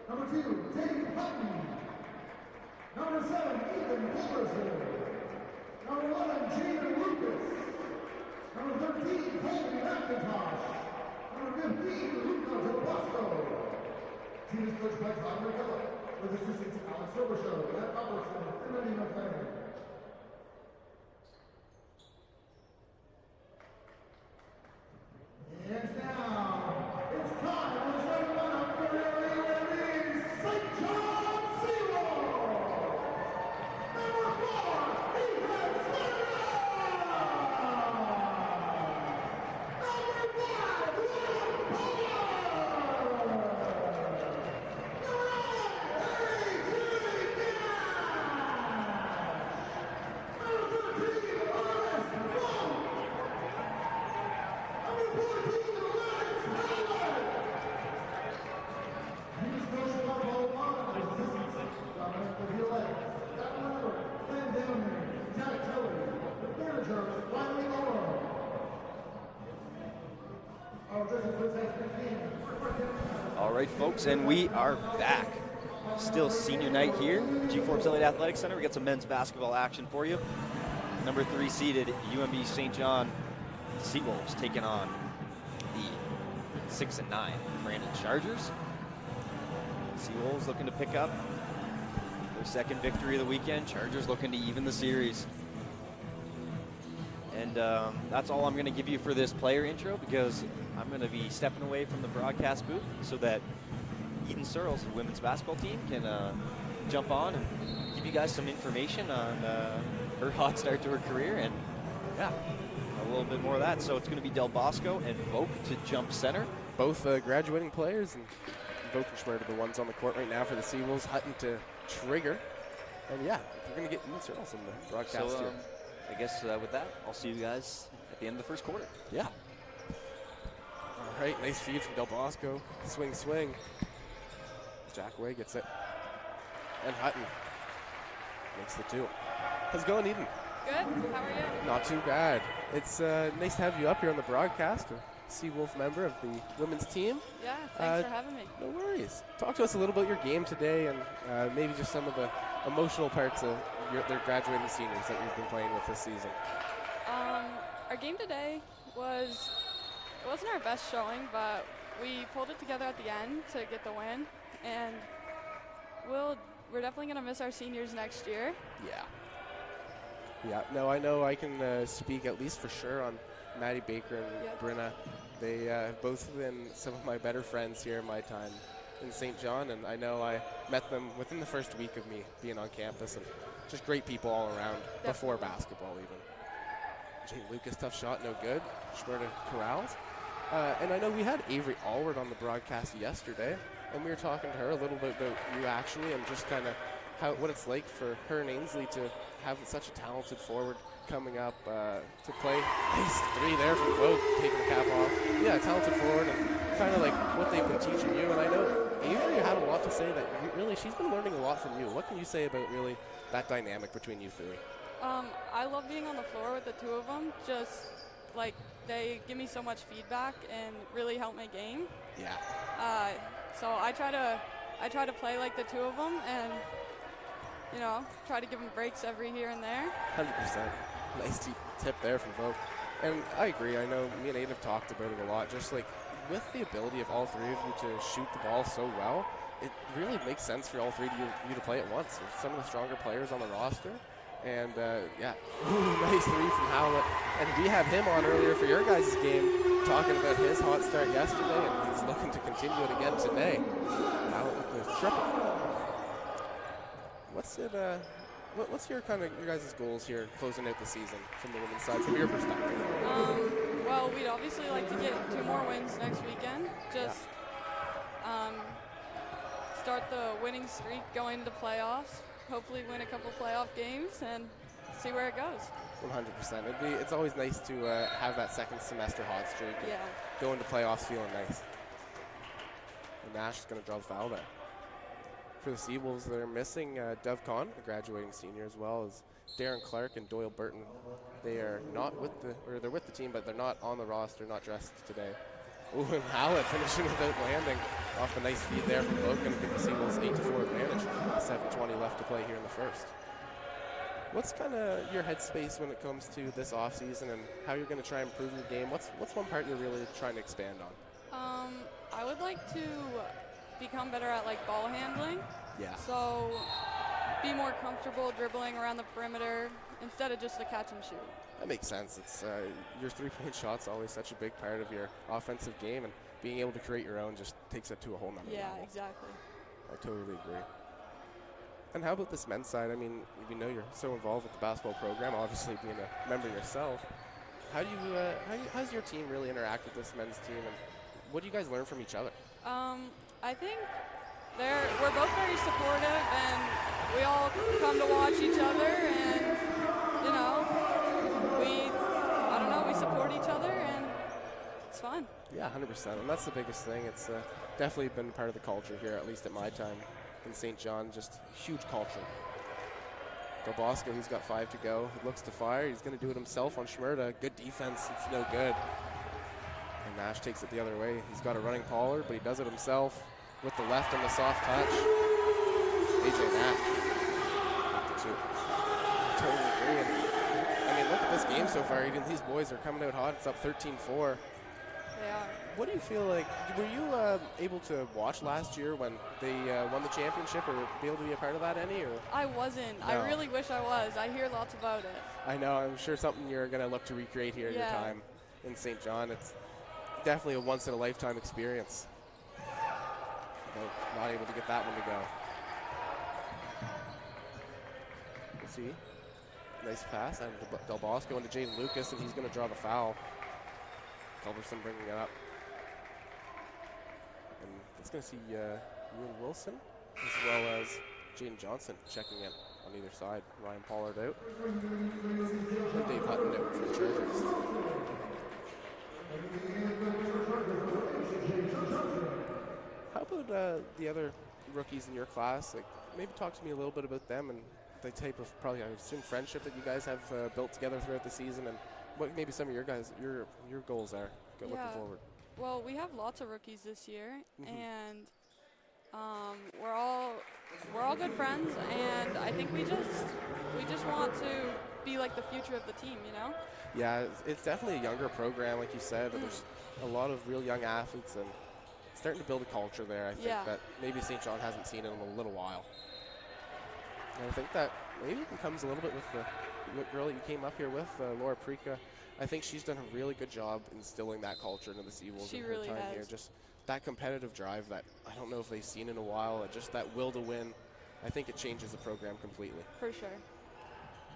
Number 2, Dave Hutton. Number 7, Ethan Fullerson. Number 11, Jaden Lucas. Number 13, Colby McIntosh. Number 15, Luca Del Bosco. Team is coached by Todd McKillop, with assistants Alex Robichaud, Matt Robertson, and Renee McLaren. And now, it's time for the second lineup for the St. John Seawolves. Number 4, Ethan Snyder. Number 5, William Palmer. Number 9, Harry Judy Nash. Number 13, Ernest Funk. Number 14, Lawrence Howard. He's coached by Paul Vaughn, assistants Dominic Villette, Scott Lambert, Glenn Downing, Jack Tiller, the manager, Riley Oro. Our judges for tonight's game. All right, folks, and we are back. Still senior night here, G Forbes Elliott Athletic Center. We got some men's basketball action for you. Number 3 seeded UNB St. John Seawolves taking on the 6-9 Brandon Chargers. Seawolves looking to pick up their second victory of the weekend. Chargers looking to even the series. And that's all I'm going to give you for this player intro, because I'm going to be stepping away from the broadcast booth so that Eden Searles, the women's basketball team, can jump on and give you guys some information on her hot start to her career, and yeah, a little bit more of that. So it's going to be Del Bosco and Vogt to jump center. Both graduating players, and Vogt and Schmidt are the ones on the court right now for the Seawolves. Hutton to trigger, and yeah, we're going to get Eden Searles in the broadcast So here. I guess with that, I'll see you guys at the end of the first quarter. Yeah. All right, nice feed from Del Bosco. Swing, swing. Jack Way gets it. And Hutton makes the 2. How's it going, Eden? Good. How are you? Not too bad. It's nice to have you up here on the broadcast, a Seawolf member of the women's team. Yeah, thanks for having me. No worries. Talk to us a little about your game today, and maybe just some of the emotional parts of their graduating seniors that you've been playing with this season. Our game today wasn't our best showing, but we pulled it together at the end to get the win, and we're definitely going to miss our seniors next year. Yeah. Yeah, no, I know I can speak at least for sure on Maddie Baker and Yep. Brenna. They have both been some of my better friends here in my time in St. John, and I know I met them within the first week of me being on campus, and just great people all around before basketball even. Jane Lucas, tough shot, no good. Schmerda corrals. And I know we had Avery Allward on the broadcast yesterday, and we were talking to her a little bit about you actually, and just kind of what it's like for her and Ainsley to have such a talented forward coming up to play. Nice 3 there from Vogt, taking the cap off. Yeah, talented forward, and kind of like what they've been teaching you. And I know Avery had a lot to say that she's been learning a lot from you. What can you say about really that dynamic between you three? I love being on the floor with the two of them. Just like they give me so much feedback and really help my game. Yeah. So I try to play like the two of them, and try to give them breaks every here and there. 100%. Nice tip there from Vogt. And I agree. I know me and Aiden have talked about it a lot. Just like with the ability of all three of you to shoot the ball so well, it really makes sense for all three of you to play at once. There's some of the stronger players on the roster. And yeah, nice 3 from Howlett. And we had him on earlier for your guys' game, talking about his hot start yesterday, and he's looking to continue it again today. Howlett with the triple. What's your guys' goals here closing out the season from the women's side, from your perspective? Well, we'd obviously like to get 2 more wins next weekend. Just start the winning streak going into playoffs. Hopefully win a couple playoff games and see where it goes. 100%. It's always nice to have that second semester hot streak and go into playoffs feeling nice. And Nash is going to draw the foul there. For the Seawolves, they're missing Dove Kahn, the graduating senior, as well as Darren Clark and Doyle Burton. They are not with they're with the team, but they're not on the roster, not dressed today. Ooh, and Hallett finishing without landing off the nice feed there from Logan to get the Seawolves 8-4 advantage. 7:20 left to play here in the first. What's kind of your headspace when it comes to this offseason and how you're going to try and improve your game? What's one part you're really trying to expand on? I would like to become better at like ball handling. Yeah. So be more comfortable dribbling around the perimeter instead of just the catch and shoot. That makes sense. It's your three-point shot's always such a big part of your offensive game, and being able to create your own just takes it to a whole nother level. Yeah, exactly. I totally agree. And how about this men's side? I mean, you know, you're so involved with the basketball program, obviously being a member yourself. How's your team really interact with this men's team, and what do you guys learn from each other? I think we're both very supportive, and we all come to watch each other, and you know, we support each other, and it's fun. Yeah, 100%, and that's the biggest thing. It's definitely been part of the culture here, at least at my time in St. John. Just huge culture. Del Bosco, who's got 5 to go, he looks to fire. He's going to do it himself on Schmerda. Good defense. It's no good. And Nash takes it the other way. He's got a running Pollard, but he does it himself with the left and the soft touch. AJ Nash. Totally agree. And, I mean, look at this game so far. Even these boys are coming out hot. It's up 13-4. They are. What do you feel like? Were you able to watch last year when they won the championship, or be able to be a part of that any? Or I wasn't. No. I really wish I was. I hear lots about it. I know. I'm sure something you're going to look to recreate here in your time in St. John. It's definitely a once-in-a-lifetime experience. But not able to get that one to go. We'll see. Nice pass. And Del Bosco into Jaden Lucas, and he's going to draw the foul. Culberson bringing it up. And it's going to see Ewan Wilson as well as Jaden Johnson checking in on either side. Ryan Pollard out. And Dave Hutton out for the Chargers. How about the other rookies in your class? Like, maybe talk to me a little bit about them and the type of, probably I assume, friendship that you guys have built together throughout the season, and what maybe some of your goals are looking forward. Well, we have lots of rookies this year, and we're all good friends, and I think we just want to be like the future of the team, you know? Yeah, it's definitely a younger program, like you said. There's a lot of real young athletes, and it's starting to build a culture there. I think that maybe St. John hasn't seen it in a little while. And I think that maybe it comes a little bit with the girl that you came up here with, Laura Prika. I think she's done a really good job instilling that culture into the Seawolves in her time here. Just that competitive drive that I don't know if they've seen in a while, and just that will to win. I think it changes the program completely. For sure.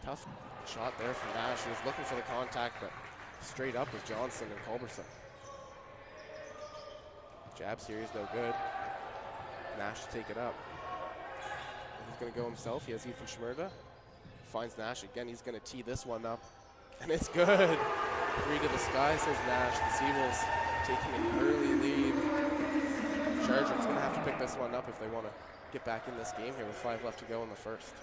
Tough shot there from Nash. He was looking for the contact, but straight up with Johnson and Culberson. Jab series no good. Nash to take it up. He's going to go himself. He has Ethan Schmerda. Finds Nash again. He's going to tee this one up. And it's good. 3 to the sky, says Nash. The Seawolves taking an early lead. Chargers going to have to pick this one up if they want to get back in this game here with 5 left to go in the first.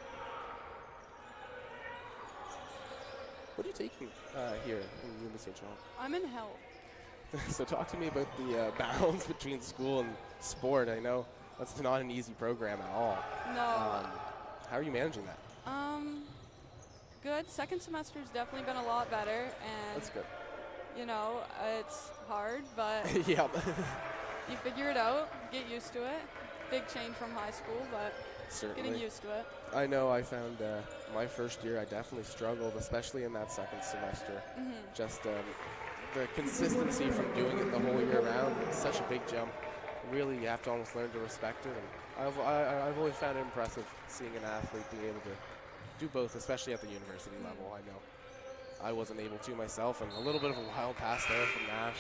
What are you taking here in UNBSJ? I'm in health. So talk to me about the balance between school and sport. I know that's not an easy program at all. No. How are you managing that? Good. Second semester's definitely been a lot better, and that's good. You know, it's hard, but yeah. You figure it out, get used to it. Big change from high school, but certainly getting used to it. I know I found my first year I definitely struggled, especially in that second semester. Just the consistency from doing it the whole year round, it's such a big jump. Really, you have to almost learn to respect it. And I've always found it impressive seeing an athlete being able to do both, especially at the university level. I know I wasn't able to myself, and a little bit of a wild pass there from Nash.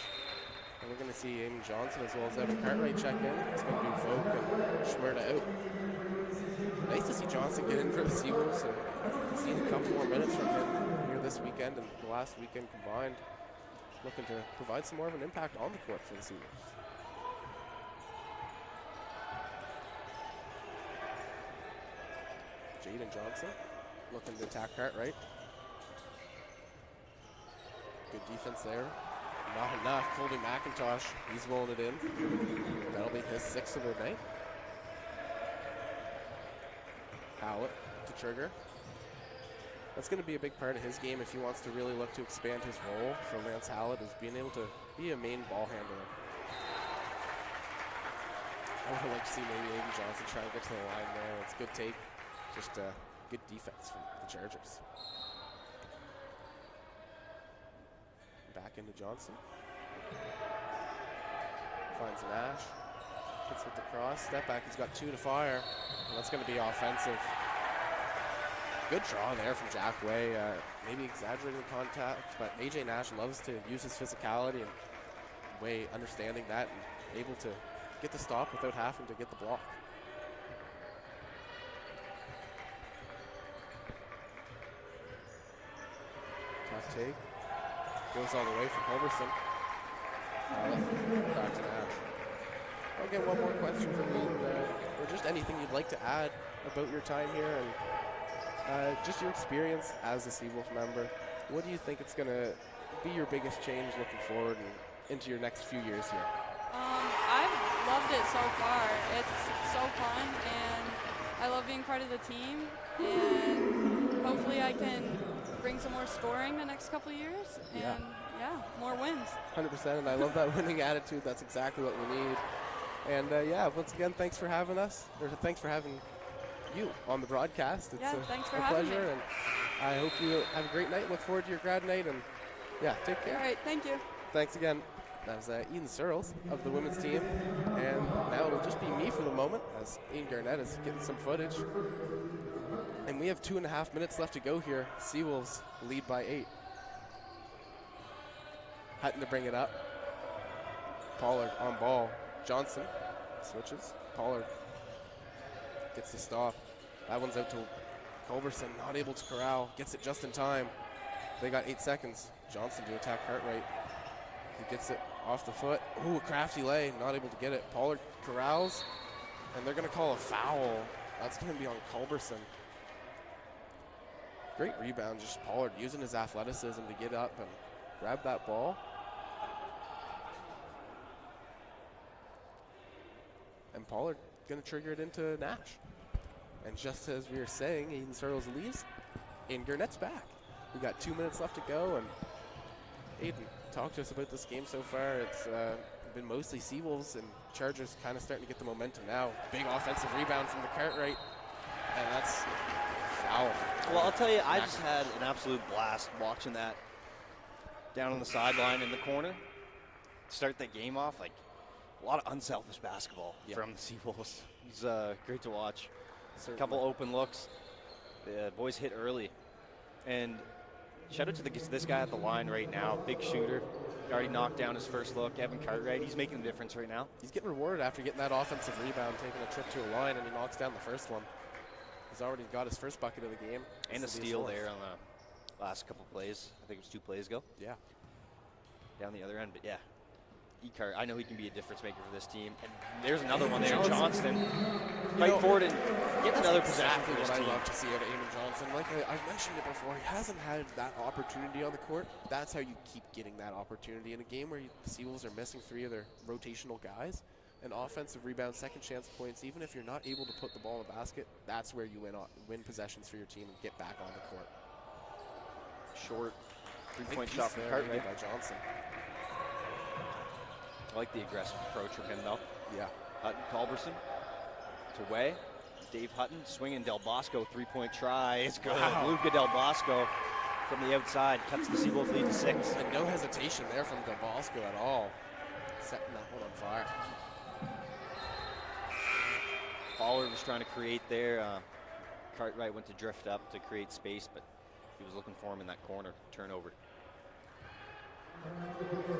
And we're going to see Eamon Johnson as well as Evan Cartwright check in. It's going to do Vogue and Schmerda out. Nice to see Johnson get in for the Seawolves. I've seen a couple more minutes from him here this weekend and the last weekend combined. Looking to provide some more of an impact on the court for the Seawolves. Jaden Johnson looking to attack Cartwright. Good defense there. Not enough. Colby McIntosh, he's rolling it in. That'll be his 6th of the night. Howlett to trigger. That's going to be a big part of his game if he wants to really look to expand his role for Lance Howlett, is being able to be a main ball handler. I would like to see maybe Aiden Johnson try and get to the line there. It's a good take. Just good defense from the Chargers. Back into Johnson. Finds Nash. Hits with the cross. Step back. He's got 2 to fire. And that's going to be offensive. Good draw there from Jack Way. Maybe exaggerating the contact, but AJ Nash loves to use his physicality, and Way understanding that and able to get the stop without having to get the block. Tough take. Goes all the way for Culberson. Back to Nash. I'll get one more question from you, or just anything you'd like to add about your time here, and just your experience as a Seawolf member. What do you think it's going to be your biggest change looking forward and into your next few years here? I've loved it so far. It's so fun, and I love being part of the team, and hopefully I can bring some more scoring the next couple of years, and more wins. 100%, and I love that winning attitude. That's exactly what we need. And once again, thanks for having us, or thanks for having you on the broadcast. It's thanks for a having pleasure, me. and I hope you have a great night. Look forward to your grad night, and take care. All right, thank you. Thanks again. That was Eden Searles of the women's team, and now it'll just be me for the moment as Ian Garnett is getting some footage. And we have 2.5 minutes left to go here. Seawolves lead by 8. Hutton to bring it up. Pollard on ball. Johnson switches. Pollard gets the stop. That one's out to Culberson, not able to corral. Gets it just in time. They got 8 seconds. Johnson to attack Cartwright. He gets it off the foot. Ooh, a crafty lay, not able to get it. Pollard corrals, and they're going to call a foul. That's going to be on Culberson. Great rebound, just Pollard using his athleticism to get up and grab that ball. And Pollard going to trigger it into Nash. And just as we were saying, Eden Searles leaves, and Garnett's back. We got 2 minutes left to go, and Aiden, talk to us about this game so far. It's been mostly Seawolves, and Chargers kind of starting to get the momentum now. Big offensive rebound from the Cartwright, and that's foul. Well, I'll tell you, I just had an absolute blast watching that down on the sideline in the corner. Start that game off, like a lot of unselfish basketball from the Seawolves. It was great to watch. A couple open looks. The boys hit early. And shout out to this guy at the line right now, big shooter. He already knocked down his first look. Evan Cartwright, he's making a difference right now. He's getting rewarded after getting that offensive rebound, taking a trip to a line, and he knocks down the first one. He's already got his first bucket of the game. And a steal there on the last couple plays. I think it was 2 plays ago. Yeah. Down the other end, but yeah. E-Cart, I know he can be a difference maker for this team. And there's another one there, Johnston. Fight forward and get another possession for this team. team. I love to see out of Eamon Johnson. Like I've mentioned it before, he hasn't had that opportunity on the court. That's how you keep getting that opportunity in a game where the Seawolves are missing 3 of their rotational guys. An offensive rebound, second chance points, even if you're not able to put the ball in the basket, that's where you win possessions for your team and get back on the court. Short 3-point shot from Cartwright by Johnson. I like the aggressive approach from him, though. Yeah. Hutton, Culberson to Way. Dave Hutton swinging Del Bosco 3-point try. It's good. Wow. Luca Del Bosco from the outside cuts the Seawolf lead to 6. And no hesitation there from Del Bosco at all. Setting that one on fire. Pollard was trying to create there. Cartwright went to drift up to create space, but he was looking for him in that corner. Turnover.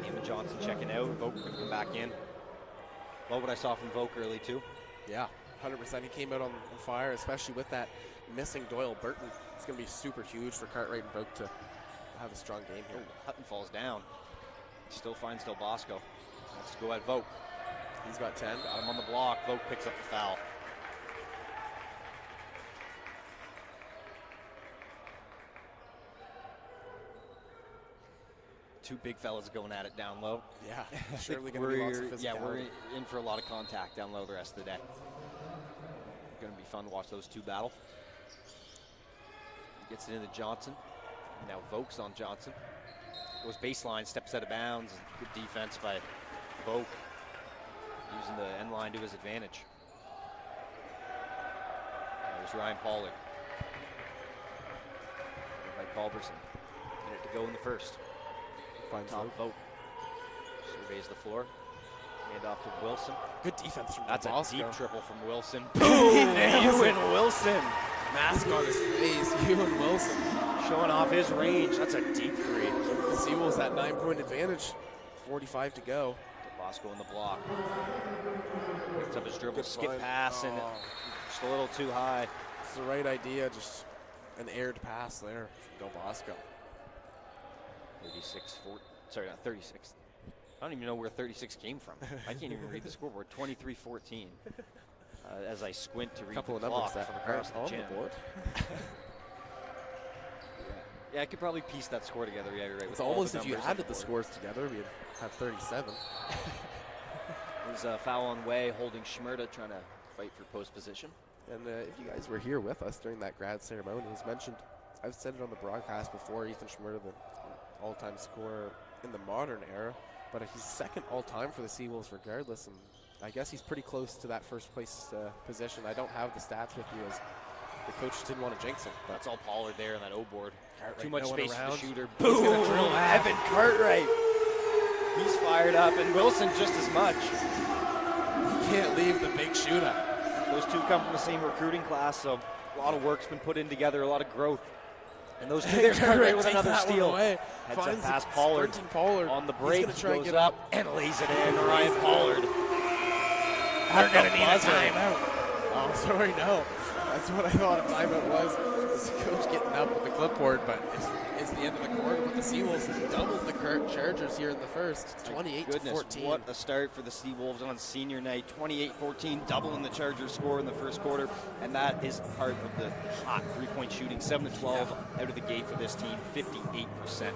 Eamon Johnson checking out. Vogt going to come back in. Love what I saw from Vogt early, too. Yeah, 100%. He came out on fire, especially with that missing Doyle Burton. It's going to be super huge for Cartwright and Vogt to have a strong game here. Hutton falls down. Still finds Del Bosco. Wants to go at Vogt. He's got 10. Got him on the block. Vogt picks up the foul. two big fellas going at it down low. Yeah, I surely think going to be lots of physicality. yeah, we're in for a lot of contact down low the rest of the day. Going to be fun to watch those two battle. Gets it into Johnson. Now Vokes on Johnson. Goes baseline, steps out of bounds. Good defense by Vogue, using the end line to his advantage. There's Ryan Pollard. By Culberson. Minute to go in the first. Finds Tom Vogue. Surveys the floor. Hand off to Wilson. Good defense from That's Bosco. a deep triple from Wilson. Boom! Ewan Wilson. Mask on his face. Ewan Wilson Showing off his range. That's a deep three. the Seawolves that 9-point advantage. 45 to go. Bosco in the block. Picks up his dribble, Good skip find. pass, and just a little too high. It's the right idea. Just an aired pass there from Del Bosco. 36. I don't even know where 36 came from. I can't even read the scoreboard. 23-14. As I squint to read Couple the of clock numbers from that across aren't the on gym. the board. Yeah, I could probably piece that score together. Yeah, you're right. It's with all almost the if you numbers on added the board. scores together, we'd have 37. There's a foul on way, holding Schmerda, trying to fight for post position. And if you guys were here with us during that grad ceremony, it was mentioned, I've said it on the broadcast before, Ethan Schmerda, the all-time scorer in the modern era, but he's second all-time for the Seawolves regardless, and I guess he's pretty close to that first place position. I don't have the stats with you as the coach didn't want to jinx him. But That's all Pollard there in that O board. Cartwright, Too much no one space for around. the shooter. He's Boom! gonna drill that. Evan Cartwright. He's fired up, and Wilson just as much. You can't leave the big shootout. Those two come from the same recruiting class, so a lot of work's been put in together, a lot of growth. And those two, there's Cartwright with Takes another that one steal. away. Heads up Finds past the Pollard. sprinting Pollard. On the He's break, gonna try and goes get up and lays it in. Ryan Pollard. They're going to need a buzzer. timeout. Oh, sorry, no. That's what I thought a timeout was. Is the coach getting up with the clipboard, but it's the end of the quarter. But the Seawolves doubled the Chargers here in the first. 28-14. What a start for the Seawolves on senior night. 28-14, doubling the Chargers score in the first quarter. And that is part of the hot three-point shooting. 7-12 out of the gate for this team, 58%.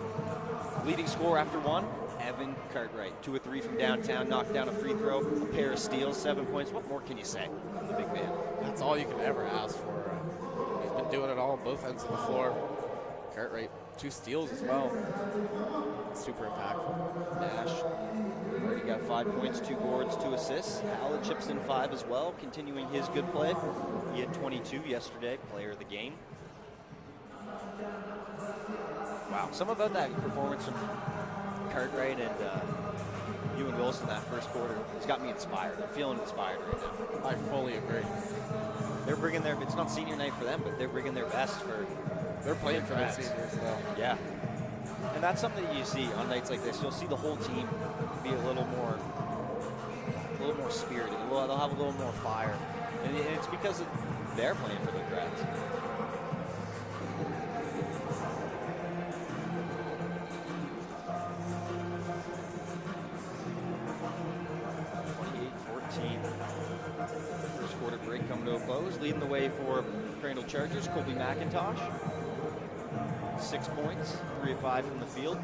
Leading scorer after one, Evan Cartwright. 2 of 3 from downtown, knocked down a free throw, a pair of steals, 7 points. What more can you say from the big man? That's all you can ever ask for. He's been doing it all on both ends of the floor. Cartwright, 2 steals as well. Super impactful. Nash already got 5 points, 2 boards, 2 assists. Hallett chips in 5 as well, continuing his good play. He had 22 yesterday, player of the game. Wow, some about that performance from Cartwright and Ewan Wilson that first quarter has got me inspired. I'm feeling inspired right now. I fully agree. They're bringing their, it's not senior night for them, but they're bringing their best for, They're playing for their grads. seniors now. Yeah. And that's something that you see on nights like this. You'll see the whole team be a little more spirited. They'll have a little more fire. And it's because they're playing for their grads. First quarter break coming to a close. Leading the way for Crandall Chargers, Colby McIntosh. 6 points, 3 of 5 from the field.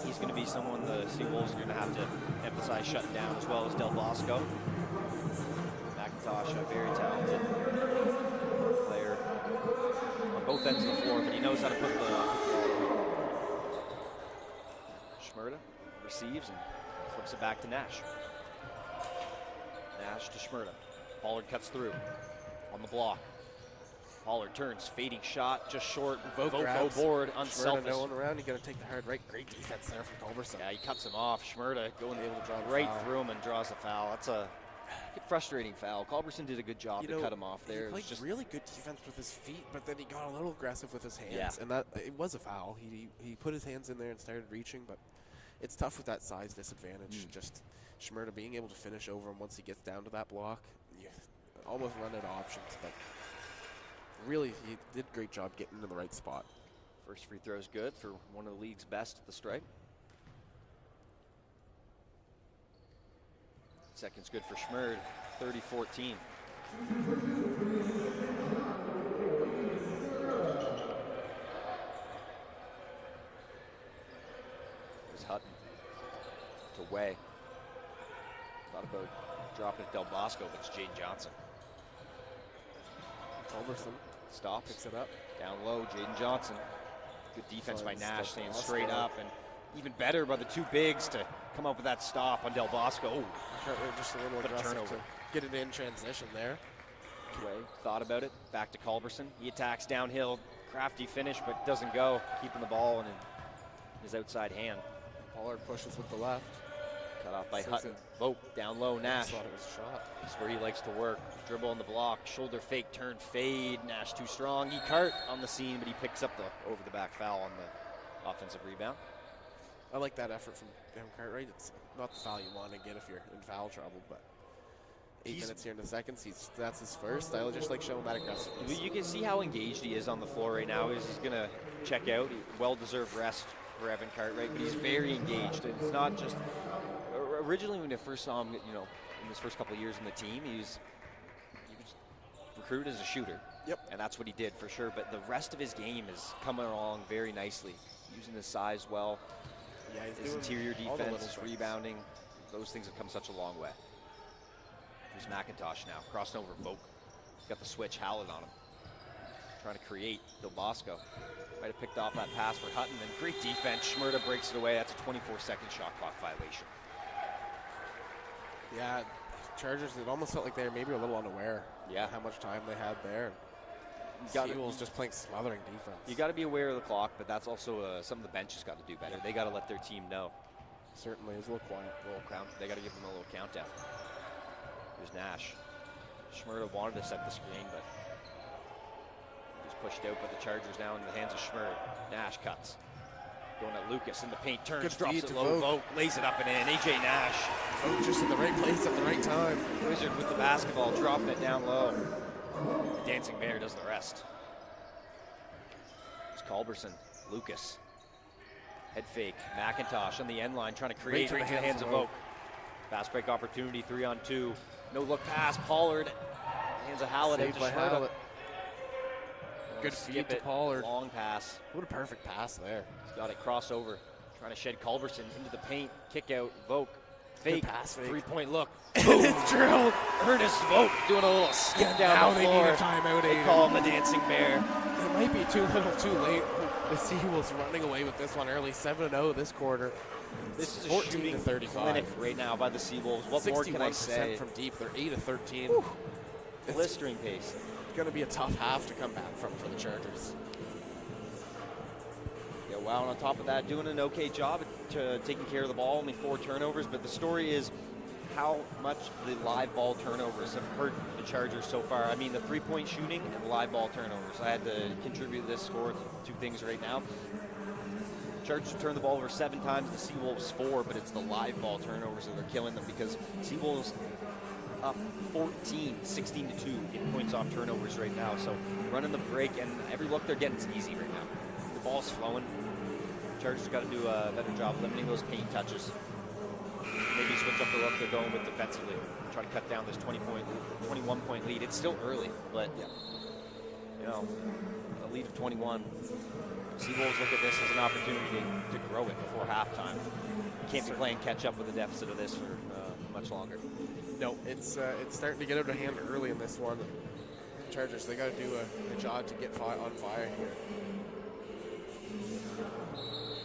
He's going to be someone the Seawolves are going to have to emphasize shutting down, as well as Del Bosco. McIntosh, a very talented player on both ends of the floor, but he knows how to put the Schmerda receives and flips it back to Nash. Nash to Schmerda. Pollard cuts through on the block. Pollard turns, fading shot, just short. Vote board, unselfish. Schmerda, no one around. You got to take the hard right. Great defense there from Culberson. Yeah, he cuts him off. Schmerda going Able to draw the right foul. through him and draws a foul. That's a frustrating foul. Culberson did a good job to cut him off there. He It was played just really good defense with his feet, but then he got a little aggressive with his hands, Yeah. and that it was a foul. He put his hands in there and started reaching, but it's tough with that size disadvantage. Just Schmerda being able to finish over him once he gets down to that block, you almost run out of options. But really, he did a great job getting in the right spot. first free throw is good for one of the league's best at the stripe. Second's good for Schmerd, 30-14. way. Thought about dropping it Del Bosco, but it's Jaden Johnson. Culberson Stops. picks it up. Down low, Jaden Johnson. Good defense by Finds Nash, Del staying Bosco. straight up, and even better by the two bigs to come up with that stop on Del Bosco. Oh, Just a little What a aggressive turnover. to get it in transition there. way. Thought about it. Back to Culberson. He attacks downhill. Crafty finish, but doesn't go. Keeping the ball in his outside hand. Pollard pushes with the left. Cut off by Says Hutton. it. Vogt down low. Nash. Thought it was a shot. That's where he likes to work. Dribble on the block. Shoulder fake. Turn fade. Nash too strong. Cart on the scene, but he picks up the over the back foul on the offensive rebound. I like that effort from Cartwright. It's not the foul you want to get if you're in foul trouble, but 8 minutes here in the seconds. That's his first. I just like showing that aggressiveness. You can see how engaged he is on the floor right now. He's going to check out. Well-deserved rest for Evan Cartwright, but he's very engaged. And it's not just originally when I first saw him, you know, in his first couple of years in the team, he was recruited as a shooter. Yep. And that's what he did for sure. But the rest of his game is coming along very nicely, using his size well. Yeah, he's His doing interior all the defense, little things. rebounding, those things have come such a long way. Here's McIntosh now, crossing over Vogt. He's got the switch, Howlett on him. Trying to create Del Bosco. Might have picked off that pass for Hutton, and great defense. Schmerda breaks it away. That's a 24-second shot clock violation. Yeah, Chargers, it almost felt like they were maybe a little unaware Yeah. of how much time they had there. Gotta- Seagulls just playing smothering defense. You got to be aware of the clock, but that's also something the bench has got to do better. They got to let their team know. Certainly, it was a little quiet. They got to give them a little countdown. Here's Nash. Schmerda wanted to set the screen, but he was pushed out by the Chargers now in the hands of Schmerda. Nash cuts. Going at Lucas in the paint, turns, Good drops feed it to low, Vogt. Vogt lays it up and in. AJ Nash, Oh, just in the right place at the right time. Wizard with the basketball, dropping it down low. The Dancing Bear does the rest. It's Culberson, Lucas. Head fake, McIntosh on the end line, trying to create right to the hands of Vogt. Fast break opportunity, 3-on-2. No look pass, Pollard. Hands of Howlett out Saved to by Schmerda. Howlett. Good Skip feed to it, Pollard. long pass. What a perfect pass there. He's got it crossover, trying to shed Culberson into the paint. Kick out, Vogt. Fake, pass fake. 3-point look. It's drilled. Ernest Vogt doing a little skip Now down the they floor. need a timeout, They Aiden. call him the Dancing Bear. It might be too little too late. The Seawolves running away with this one early, 7-0 this quarter. This is a 14 shooting to 35. clinic right now by the Seawolves. What more can I 61% say? from deep. They're 8 of 13. It's Blistering pace. going to be a tough half to come back from for the Chargers. Yeah, wow, and on top of that, doing an okay job at taking care of the ball, only 4 turnovers, but the story is how much the live ball turnovers have hurt the Chargers so far. I mean, the 3-point shooting and the live ball turnovers. I had to contribute this score to 2 things right now. Chargers have turned the ball over 7 times, the Seawolves 4, but it's the live ball turnovers that are killing them because Seawolves up 14, 16-2 in points off turnovers right now. So running the break, and every look they're getting is easy right now. The ball's flowing. Chargers got to do a better job limiting those paint touches. Maybe switch up the look they're going with defensively. Try to cut down this 21-point lead. It's still early, but you know, a lead of 21. Seawolves look at this as an opportunity to grow it before halftime. Can't be playing catch up with a deficit of this for much longer. No, it's starting to get out of hand early in this one. Chargers, they got to do a job to get on fire here.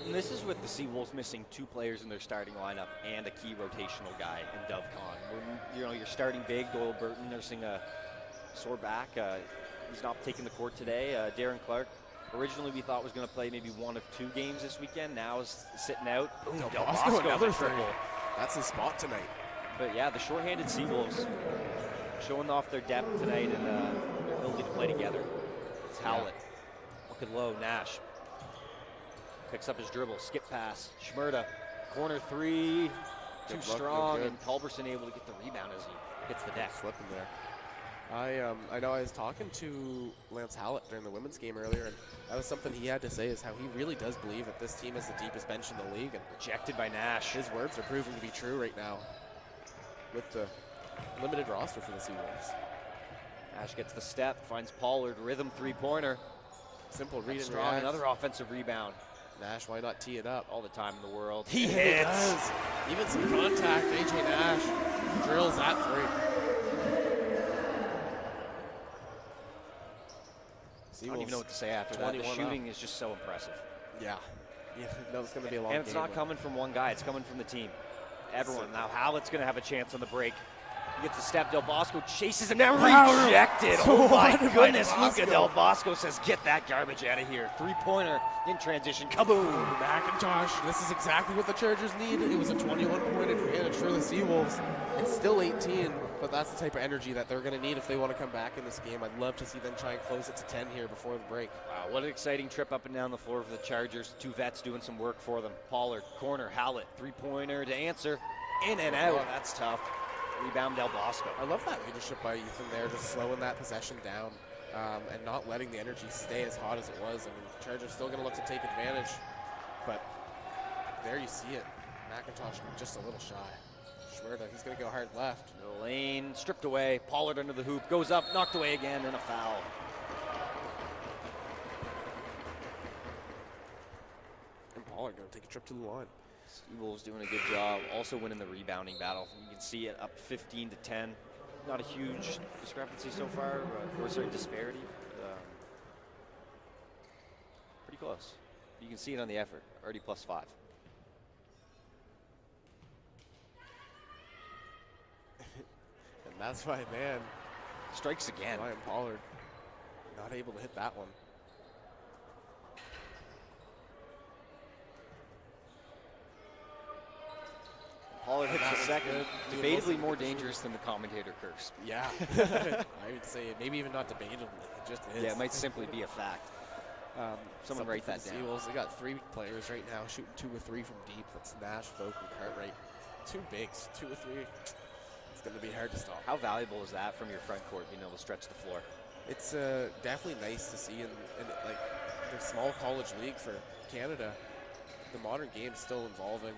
And this is with the Seawolves missing 2 players in their starting lineup and a key rotational guy in Dove Con. When you're starting big, Doyle Burton nursing a sore back. He's not taking the court today. Darren Clark, originally we thought was going to play maybe 1 of 2 games this weekend. Now is sitting out. Del Del Bosco, Bosco another with a triple. That's his spot tonight. But yeah, the shorthanded Seawolves showing off their depth tonight and their ability to play together. It's Howlett. Looking low, Nash. Picks up his dribble, skip pass. Schmerda, corner 3, too Good luck, strong, good. and Culberson able to get the rebound as he hits the deck. Slipping there. I know I was talking to Lance Hallett during the women's game earlier, and that was something he had to say, is how he really does believe that this team is the deepest bench in the league, and Rejected by Nash. his words are proving to be true right now with the limited roster for the Seawolves. Nash gets the step, finds Pollard, rhythm 3-pointer. Simple read and Strong, react. another offensive rebound. Nash, why not tee it up? All the time in the world. He does. Even some contact. AJ Nash drills that three. I don't even know what to say after that. The shooting is just so impressive. Yeah. No, it's going to be a long game. And it's not coming from one guy. It's coming from the team. Everyone. Now Hallett's going to have a chance on the break. He gets a step. Del Bosco chases him down. Rejected. Oh, my goodness. Luca Del Bosco says, get that garbage out of here. Three-pointer in transition. Kaboom. McIntosh. This is exactly what the Chargers need. It was a 21-point advantage for the Seawolves. It's still 18, but that's the type of energy that they're going to need if they want to come back in this game. I'd love to see them try and close it to 10 here before the break. Wow, what an exciting trip up and down the floor for the Chargers. Two vets doing some work for them. Pollard, corner, Hallett, three-pointer to answer. In and out. That's tough. Rebound Del Bosco. I love that leadership by Ethan there, just slowing that possession down and not letting the energy stay as hot as it was. I mean, Chargers still going to look to take advantage, but there you see it. McIntosh just a little shy. Schmerda, he's going to go hard left. No lane, stripped away. Pollard under the hoop, goes up, knocked away again, and a foul. And Pollard going to take a trip to the line. Seawolves doing a good job, also winning the rebounding battle. You can see it up 15 to 10. Not a huge discrepancy so far, or sorry, disparity. Pretty close. You can see it on the effort, already +5. And that's why, man. Strikes again. Ryan Pollard not able to hit that one. Pollard hits the second. Debatably more dangerous than the commentator curse. Yeah. I would say maybe even not debatably. It just is. Yeah, it might simply be a fact. Someone write that down. Seawolves, they got 3 players right now shooting 2 or 3 from deep. That's Nash, Folk, and Cartwright. 2 bigs, 2 or 3. It's going to be hard to stop. How valuable is that from your front court, being able to stretch the floor? It's definitely nice to see in like the small college league for Canada. The modern game is still evolving and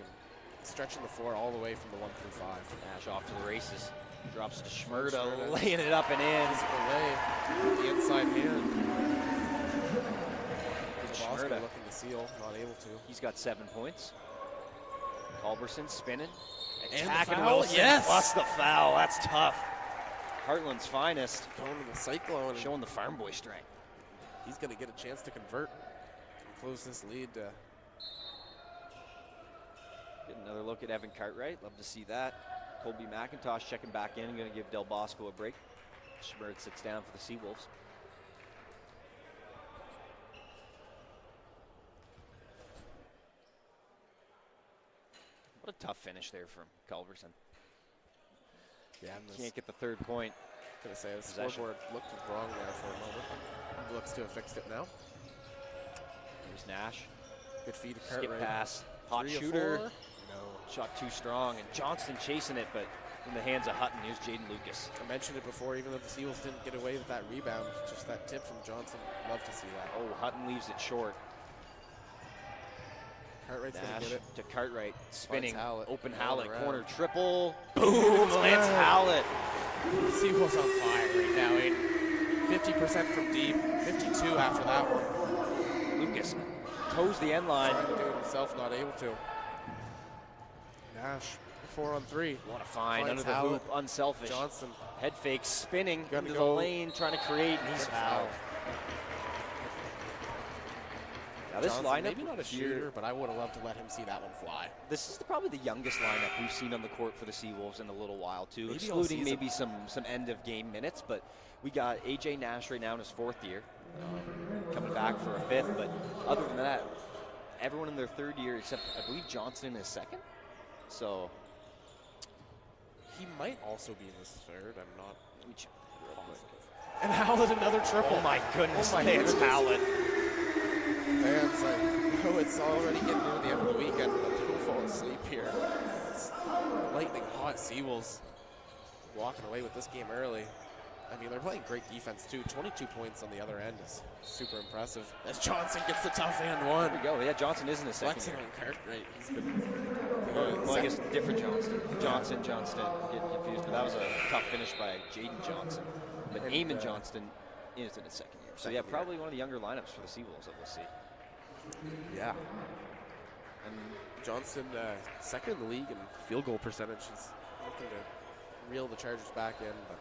stretching the floor all the way from the 1 through 5. Nash off to the races. Drops to Schmerda, laying it up and in. Physical lay, the inside hand. Schmerda looking to seal, not able to. He's got 7 points. Culberson spinning. And attacking the foul, Wilson, yes! plus the foul. That's tough. Heartland's finest. Going to the Cyclone. Showing the farm boy strength. He's going to get a chance to convert and close this lead. Get another look at Evan Cartwright. Love to see that. Colby McIntosh checking back in and going to give Del Bosco a break. Schmerd sits down for the Seawolves. What a tough finish there from Culberson. Yeah, can't get the 3rd point. I was going to say, the scoreboard looked wrong there for a moment. He looks to have fixed it now. There's Nash. Good feed to Cartwright. Skip pass. Hot shooter. No. Shot too strong. And Johnston chasing it, but in the hands of Hutton. Here's Jaden Lucas. I mentioned it before, even though the Seals didn't get away with that rebound, just that tip from Johnson. Love to see that. Oh, Hutton leaves it short. Cartwright's going to get it. To Cartwright, spinning, Hallett. open Hallett, corner triple, boom, Lance Hallett. Seawolves on fire right now, 50% from deep, 52 after that one. Lucas toes the end line. Trying to do it himself, not able to. Nash, 4 on 3. What a find, under the Hallett. hoop, unselfish. Johnson. Head fake, spinning into the go. lane, trying to create, and he's fouled. Now this Johnson, lineup, maybe not a shooter, but I would have loved to let him see that one fly. This is probably the youngest lineup we've seen on the court for the Seawolves in a little while too, Maybe excluding maybe some end of game minutes. But we got AJ Nash right now in his 4th year, coming back for a 5th. But other than that, everyone in their 3rd year except I believe Johnson in his 2nd. So he might also be in his 3rd. I'm not. Let me check. And Hallett another triple. Oh my goodness, Oh my Lance goodness. Hallett. Fans, I know it's already getting near the end of the weekend, but don't fall asleep here. It's lightning hot. Seawolves walking away with this game early. I mean, they're playing great defense too. 22 points on the other end is super impressive. As Johnson gets the tough and one. There we go. Yeah, Johnson is in his 2nd Flexing year. on Cartwright. He's been Well, I guess different Johnston. Johnston, get confused. But that was a tough finish by Jaden Johnson. But Eamon Johnston is in his 2nd year. So yeah, probably one of the younger lineups for the Seawolves that we'll see. Yeah. And Johnston, second in the league in field goal percentage. He's looking to reel the Chargers back in, but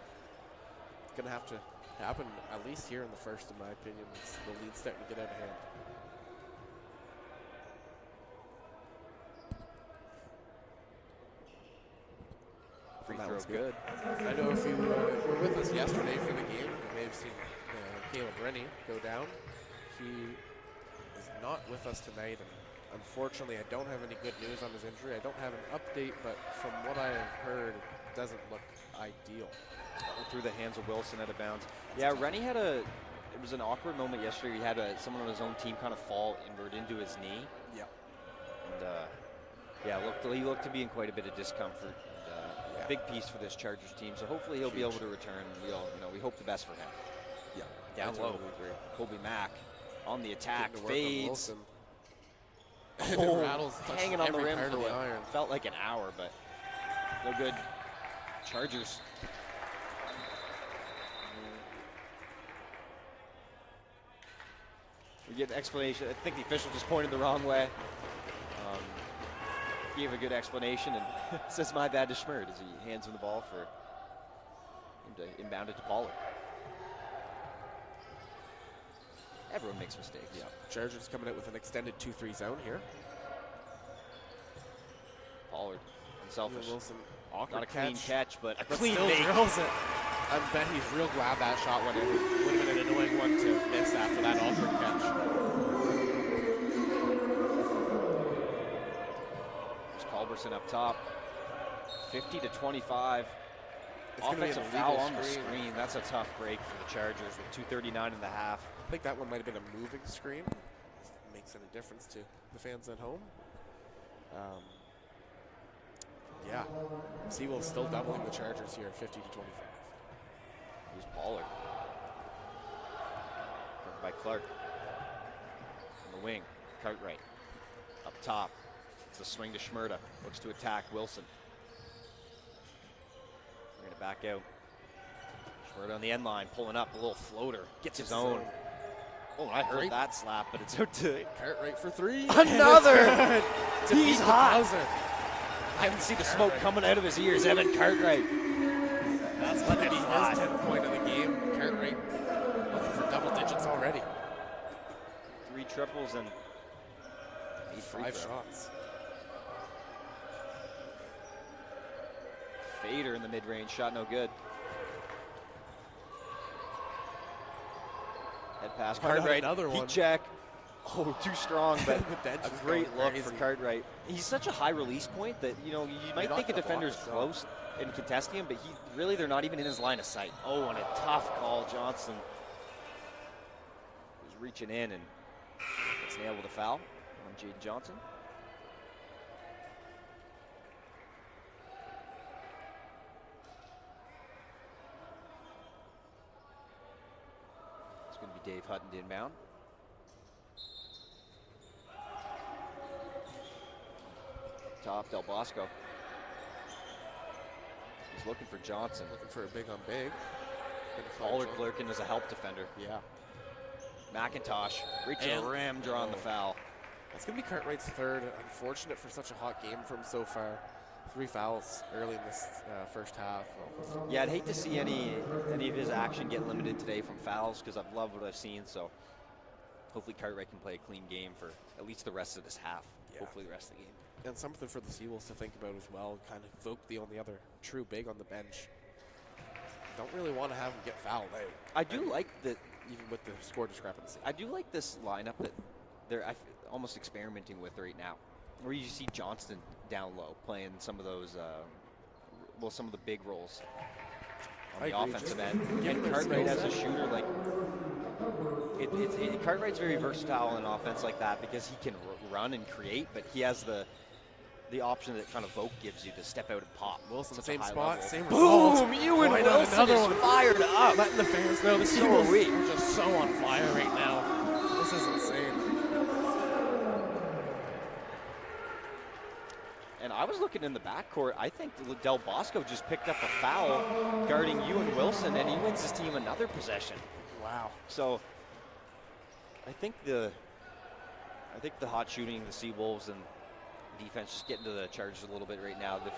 it's going to have to happen at least here in the first, in my opinion. The lead's starting to get out of hand. Free throw good. I know if you were with us yesterday for the game, you may have seen Caleb Rennie go down. He is not with us tonight, and unfortunately I don't have any good news on his injury. I don't have an update, but from what I have heard, it doesn't look ideal. Through the hands of Wilson out of bounds. Yeah, Rennie had it was an awkward moment yesterday. He had someone on his own team kind of fall inward into his knee. Yeah. And yeah, he looked to be in quite a bit of discomfort. Big piece for this Chargers team, so hopefully he'll be able to return. We hope the best for him. Yeah, down I totally low. Agree. Colby Mack on the attack, fades. Oh, rattles, hanging on the rim for the iron. Felt like an hour, but no good. Chargers. We get an explanation. I think the official just pointed the wrong way. Gave a good explanation and says my bad to Schmerd as he hands him the ball for him to inbound it to Pollard. Everyone makes mistakes. Yeah. Chargers coming out with an extended 2-3 zone here. Pollard, unselfish. Wilson, awkward Not a clean catch, but a but clean still make. drills it. I bet he's real glad that shot went in. Would have been an annoying one to miss after that awkward catch. Culberson up top, 50-25. Offensive foul on the screen. That's a tough break for the Chargers with 2:39 in the half. I think that one might have been a moving screen. Makes any difference to the fans at home. Yeah, Seawolf still doubling the Chargers here, 50-25. Here's Pollard. Covered by Clark. On the wing, Cartwright. Up top. It's a swing to Schmerda. Looks to attack Wilson. Bring it back out. Schmerda on the end line, pulling up a little floater. Gets his own. Oh, I heard that slap, but it's out to Cartwright for three. Another! He's hot. I haven't seen the smoke coming out of his ears. Evan Cartwright. That's going to be his 10th point of the game. Cartwright looking for double digits already. 3 triples and 5 shots. Fader in the mid-range shot, no good. Head pass, Cartwright, another one. Heat check. Oh, too strong, but a great look for Cartwright. He's such a high release point that, you might think a defender's close in contesting him, but they're not even in his line of sight. Oh, and a tough call, Johnson. Was reaching in and gets nailed with a foul on Jaden Johnson. It's going to be Dave Hutton to inbound. Top, Del Bosco. He's looking for Johnson. Looking for a big on big. Pollard clerking as a help defender. Yeah. McIntosh reaching the rim, drawing the foul. That's going to be Cartwright's third. Unfortunate for such a hot game from him so far. 3 fouls early in this first half. Yeah, I'd hate to see any of his action get limited today from fouls because I've loved what I've seen. So hopefully Cartwright can play a clean game for at least the rest of this half. Yeah. Hopefully the rest of the game. And something for the Seawolves to think about as well. Kind of Vogt, the only other true big on the bench. Don't really want to have him get fouled out. I do like that, even with the score discrepancy. I do like this lineup that they're almost experimenting with right now, where you see Johnston down low playing some of those, some of the big roles on the offensive end. And Cartwright as a shooter, like Cartwright's very versatile on offense like that because he can run and create, but he has the option that kind of Vogt gives you to step out and pop. Wilson, same spot, same result. Boom! Ewan Wilson is fired up. Letting the fans know the Seawolves are just so on fire right now. This is insane. And I was looking in the backcourt. I think Del Bosco just picked up a foul guarding Ewan Wilson, and he wins his team another possession. Wow. So I think I think the hot shooting, the Seawolves, and defense just getting to the Chargers a little bit right now. If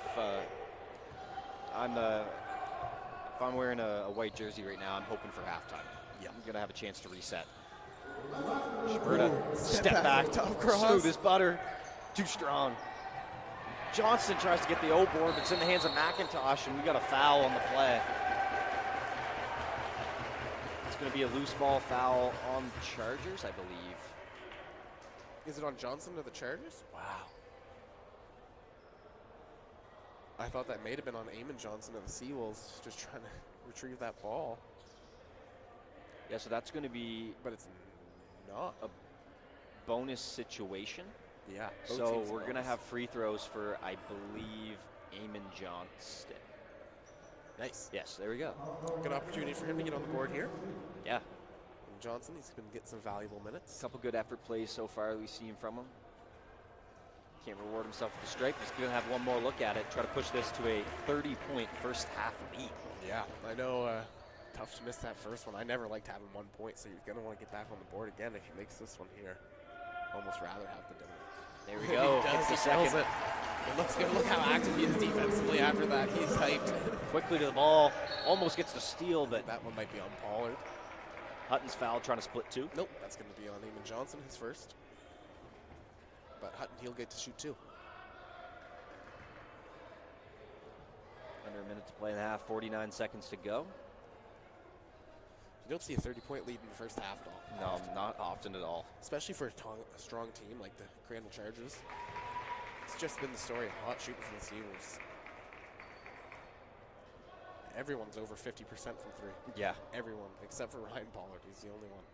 I'm wearing a white jersey right now, I'm hoping for halftime. Yeah, I'm gonna have a chance to reset. Shmurda, step back, tough cross. smooth as butter, too strong. Johnson tries to get the O board, but it's in the hands of McIntosh, and we got a foul on the play. It's gonna be a loose ball foul on the Chargers, I believe. Is it on Johnson or the Chargers? Wow. I thought that may have been on Eamon Johnson of the Seawolves, just trying to retrieve that ball. Yeah, so that's gonna be, but it's not a bonus situation. Yeah. So we're going to have free throws for, I believe, Eamon Johnston. Nice. Yes, there we go. Good opportunity for him to get on the board here. Yeah. And Johnson, he's been getting some valuable minutes. A couple good effort plays so far we've seen from him. Can't reward himself with the stripe. He's going to have one more look at it, try to push this to a 30-point first half lead. Yeah, I know. Tough to miss that first one. I never liked having 1 point, so you're going to want to get back on the board again if he makes this one here. Almost rather have the double. There we go. He sells it. It looks good. Look how active he is defensively after that. He's hyped. Quickly to the ball. Almost gets the steal, but that one might be on Pollard. Hutton's foul, trying to split two. Nope, that's going to be on Eamon Johnson, his first. But Hutton, he'll get to shoot two. Under a minute to play in the half, 49 seconds to go. You don't see a 30-point lead in the first half at all. No, not often at all. Especially for a strong team like the Crandall Chargers. It's just been the story of hot shooting from the Seawolves. Everyone's over 50% from three. Yeah. Everyone, except for Ryan Pollard. He's the only one.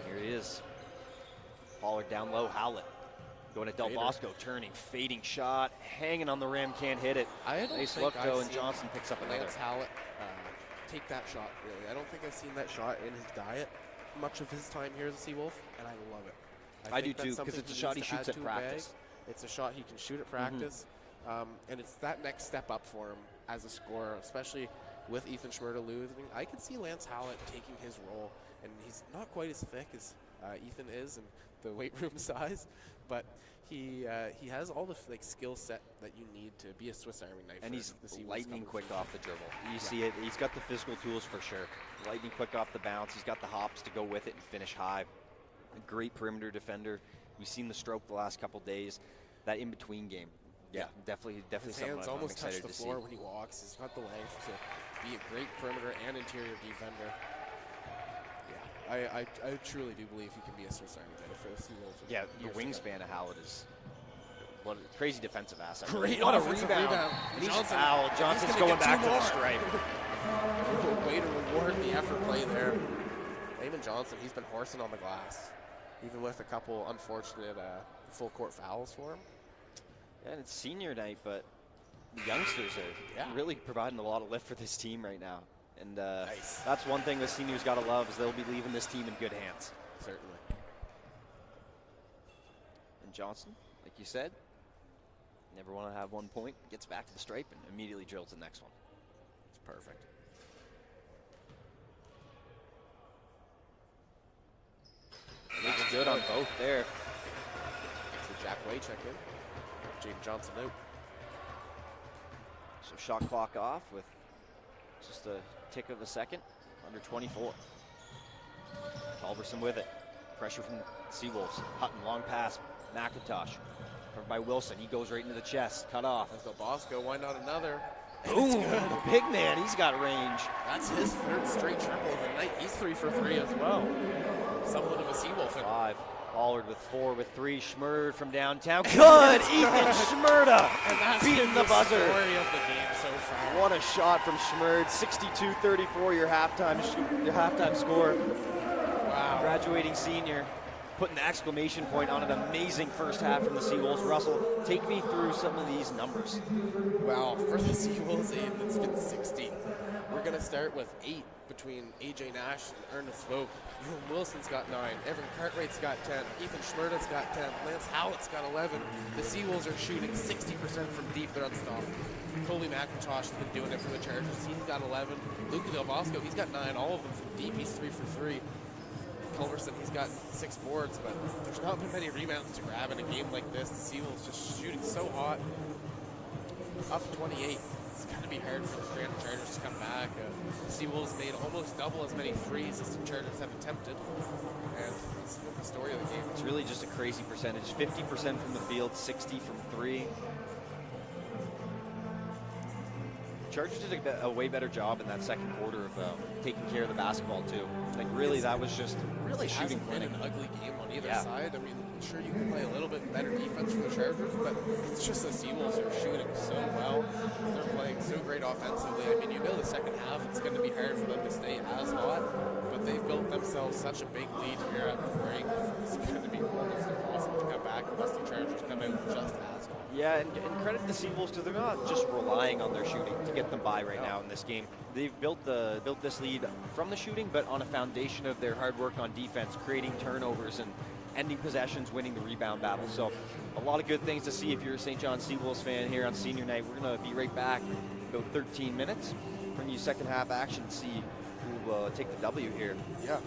Here he is. Pollard down low, Howlett. Going to Del Bosco, turning, fading shot, hanging on the rim, can't hit it. Nice look though, and Johnson picks up another. Lance Howlett take that shot, really. I don't think I've seen that shot in his diet much of his time here as a Seawolf, and I love it. I do too, because it's a shot he shoots at practice. It's a shot he can shoot at practice, and it's that next step up for him as a scorer, especially with Ethan Shmurda losing. I could see Lance Howlett taking his role, and he's not quite as thick as Ethan is and the weight room size, but he has all the skill set that you need to be a Swiss Army knife. And he's lightning quick off the dribble. You see it. He's got the physical tools for sure. Lightning quick off the bounce. He's got the hops to go with it and finish high. A great perimeter defender. We've seen the stroke the last couple days. That in-between game. Yeah, definitely his something hands I'm almost touch excited the to floor see. when he walks. He's got the length to be a great perimeter and interior defender. Yeah, I truly do believe he can be a Swiss Army knife for the Seawolves. Yeah, the wingspan of Howlett is what a crazy defensive asset. Great what a offensive rebound. And he's fouled. Johnson's he's going back to more. the stripe. Way to reward the effort play there. Eamon Johnson, he's been horsing on the glass, even with a couple unfortunate full court fouls for him. Yeah, and it's senior night, but the youngsters are really providing a lot of lift for this team right now. And that's one thing the seniors got to love, is they'll be leaving this team in good hands. Certainly. And Johnson, like you said, never want to have 1 point, gets back to the stripe and immediately drills the next one. It's perfect. Looks good on both there. So Jack Way check in. Jaden Johnson out. So shot clock off with just a tick of a second, under 24. Culberson with it. Pressure from Seawolves. Hutton, long pass. McIntosh. Covered by Wilson. He goes right into the chest. Cut off. There's Del Bosco. Why not another? Boom! The big man. He's got range. That's his third straight triple of the night. He's 3 for 3 as well. Somewhat of a Seawolf. 5. Pollard with 4 with 3. Schmurd from downtown. Good! Ethan Schmurda beating the buzzer. Story of the game so far. What a shot from Schmurd. 62-34, your halftime score. Wow. Graduating senior. putting the exclamation point on an amazing first half from the Seawolves. Russell, take me through some of these numbers. Well, for the Seawolves, Aiden, it's been 60. We're going to start with 8 between AJ Nash and Ernest Vogt. Ewan Wilson's got 9. Evan Cartwright's got 10. Ethan Schmerda's got 10. Lance Howitt's got 11. The Seawolves are shooting 60% from deep. They're unstoppable. Colby McIntosh has been doing it for the Chargers. He's got 11. Luca Del Bosco, he's got 9. All of them from deep. He's 3 for 3. Culverson, he's got 6 boards, but there's not been many rebounds to grab in a game like this. The Seawolves just shooting so hot. Up 28. It's going to be hard for the Grand Chargers to come back. The Seawolves made almost double as many threes as the Chargers have attempted, and that's the story of the game. It's really just a crazy percentage. 50% from the field, 60 from 3. Chargers did a way better job in that second quarter of taking care of the basketball too. Like really, that was just really shooting. Hasn't been an ugly game on either side. I mean, sure you can play a little bit better defense for the Chargers, but it's just the Seawolves are shooting so well. They're playing so great offensively. I mean, you know the second half it's going to be hard for them to stay as hot, but they've built themselves such a big lead here at the break. It's going to be almost impossible to come back unless the Chargers come out just as hot. Yeah, and credit to the Seawolves because they're not just relying on their shooting to get them by right now in this game. They've built this lead from the shooting, but on a foundation of their hard work on defense, creating turnovers and ending possessions, winning the rebound battle. So a lot of good things to see if you're a St. John Seawolves fan here on senior night. We're going to be right back in about 13 minutes, bring you second half action, see who will take the W here. Yeah.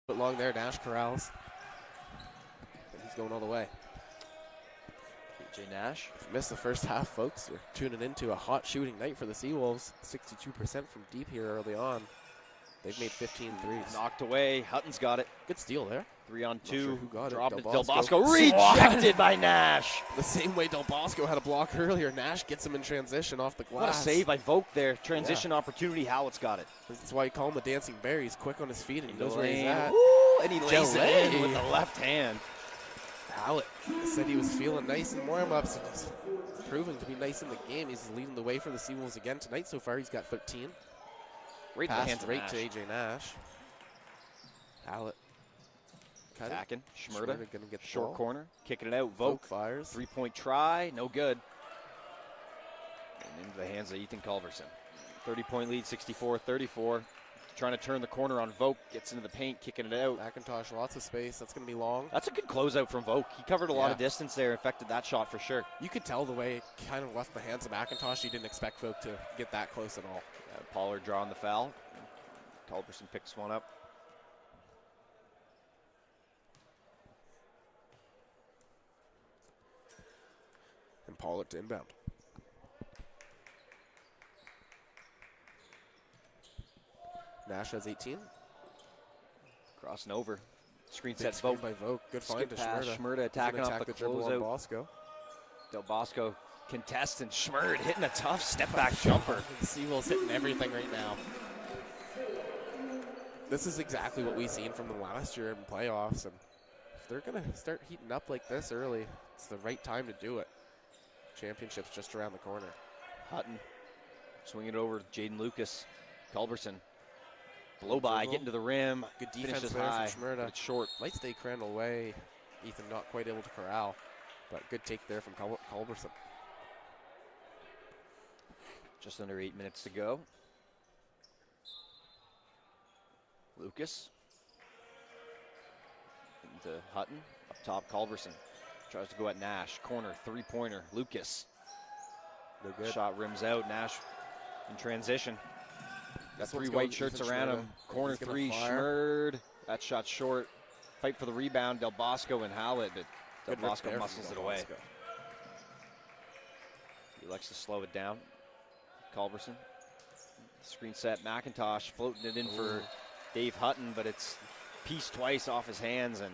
But long there, Nash corrals. And he's going all the way. AJ Nash. If you missed the first half, folks, you're tuning into a hot shooting night for the Seawolves. 62% from deep here early on. They've made 15 threes. Knocked away. Hutton's got it. Good steal there. 3-on-2. Sure who got it. Dropped it. Del Del Bosco. Bosco rejected by Nash. The same way Del Bosco had a block earlier. Nash gets him in transition off the glass. What a save by Volk there. Transition opportunity. Hallett's got it. That's why you call him the dancing bear. He's quick on his feet and he knows where he's Lane. at. Woo, and he lays it in Gelay. with the left hand. Hallett said he was feeling nice in warm-ups. And he's proving to be nice in the game. He's leading the way for the Seawolves again tonight so far. He's got 13. Right to the Pass hands of right Nash. to AJ Nash. Hallett. Attacking. Schmerda. Gonna get the Short ball. corner. Kicking it out. Volk Volk. fires. 3-point try. No good. And into the hands of Ethan Culverson. 30-point lead. 64-34. Trying to turn the corner on Volk. Gets into the paint. Kicking it out. McIntosh, lots of space. That's going to be long. That's a good closeout from Volk. He covered a lot of distance there. Affected that shot for sure. You could tell the way it kind of left the hands of McIntosh. He didn't expect Volk to get that close at all. Pollard drawing the foul. Culverson picks one up. And Pollard to inbound. Nash has 18. Crossing over. Screen Big set screen Volk. by Volk. Good find Skip to pass. Schmerda. Schmerda attacking He's off gonna the attack dribble on closeout. Bosco. Del Bosco contests and Schmerd hitting a tough step back jumper. The Seawolves hitting everything right now. This is exactly what we've seen from them last year in playoffs. And if they're going to start heating up like this early, it's the right time to do it. Championship's just around the corner. Hutton swinging it over to Jaden Lucas. Culberson. Blow by, getting to the rim. Good defense Finishes there high, from Schmerda. but it's short. Might stay Crandall away. Ethan not quite able to corral. But good take there from Culberson. Just under 8 minutes to go. Lucas. Into Hutton. Up top, Culberson. Tries to go at Nash. Corner, three-pointer. Lucas. No good. Shot rims out. Nash in transition. Got This three one's white going shirts Ethan around Schmerda. him. Corner He's gonna three, fire. Schmerd. That shot short. Fight for the rebound, Del Bosco and Hallett, but Del Good rip Bosco there from muscles Del it away. Bosco. He likes to slow it down. Culberson. Screen set, McIntosh floating it in for Dave Hutton, but it's pieced twice off his hands, and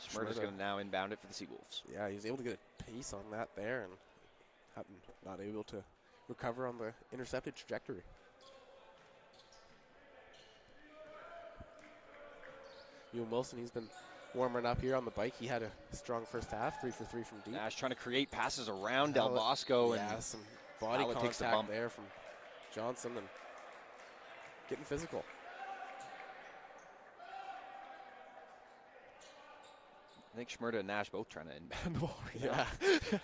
Schmerda's Schmerda. going to now inbound it for the Seawolves. Yeah, he was able to get a pace on that there, and Hutton not able to recover on the intercepted trajectory. Ewan Wilson, he's been warming up here on the bike. He had a strong first half, 3 for 3 from deep. Nash trying to create passes around Del Hallett- Bosco, yeah, and some body Hallett takes the contact bump. there from Johnson and getting physical. I think Schmerda and Nash both trying to inbound the ball right now. Yeah.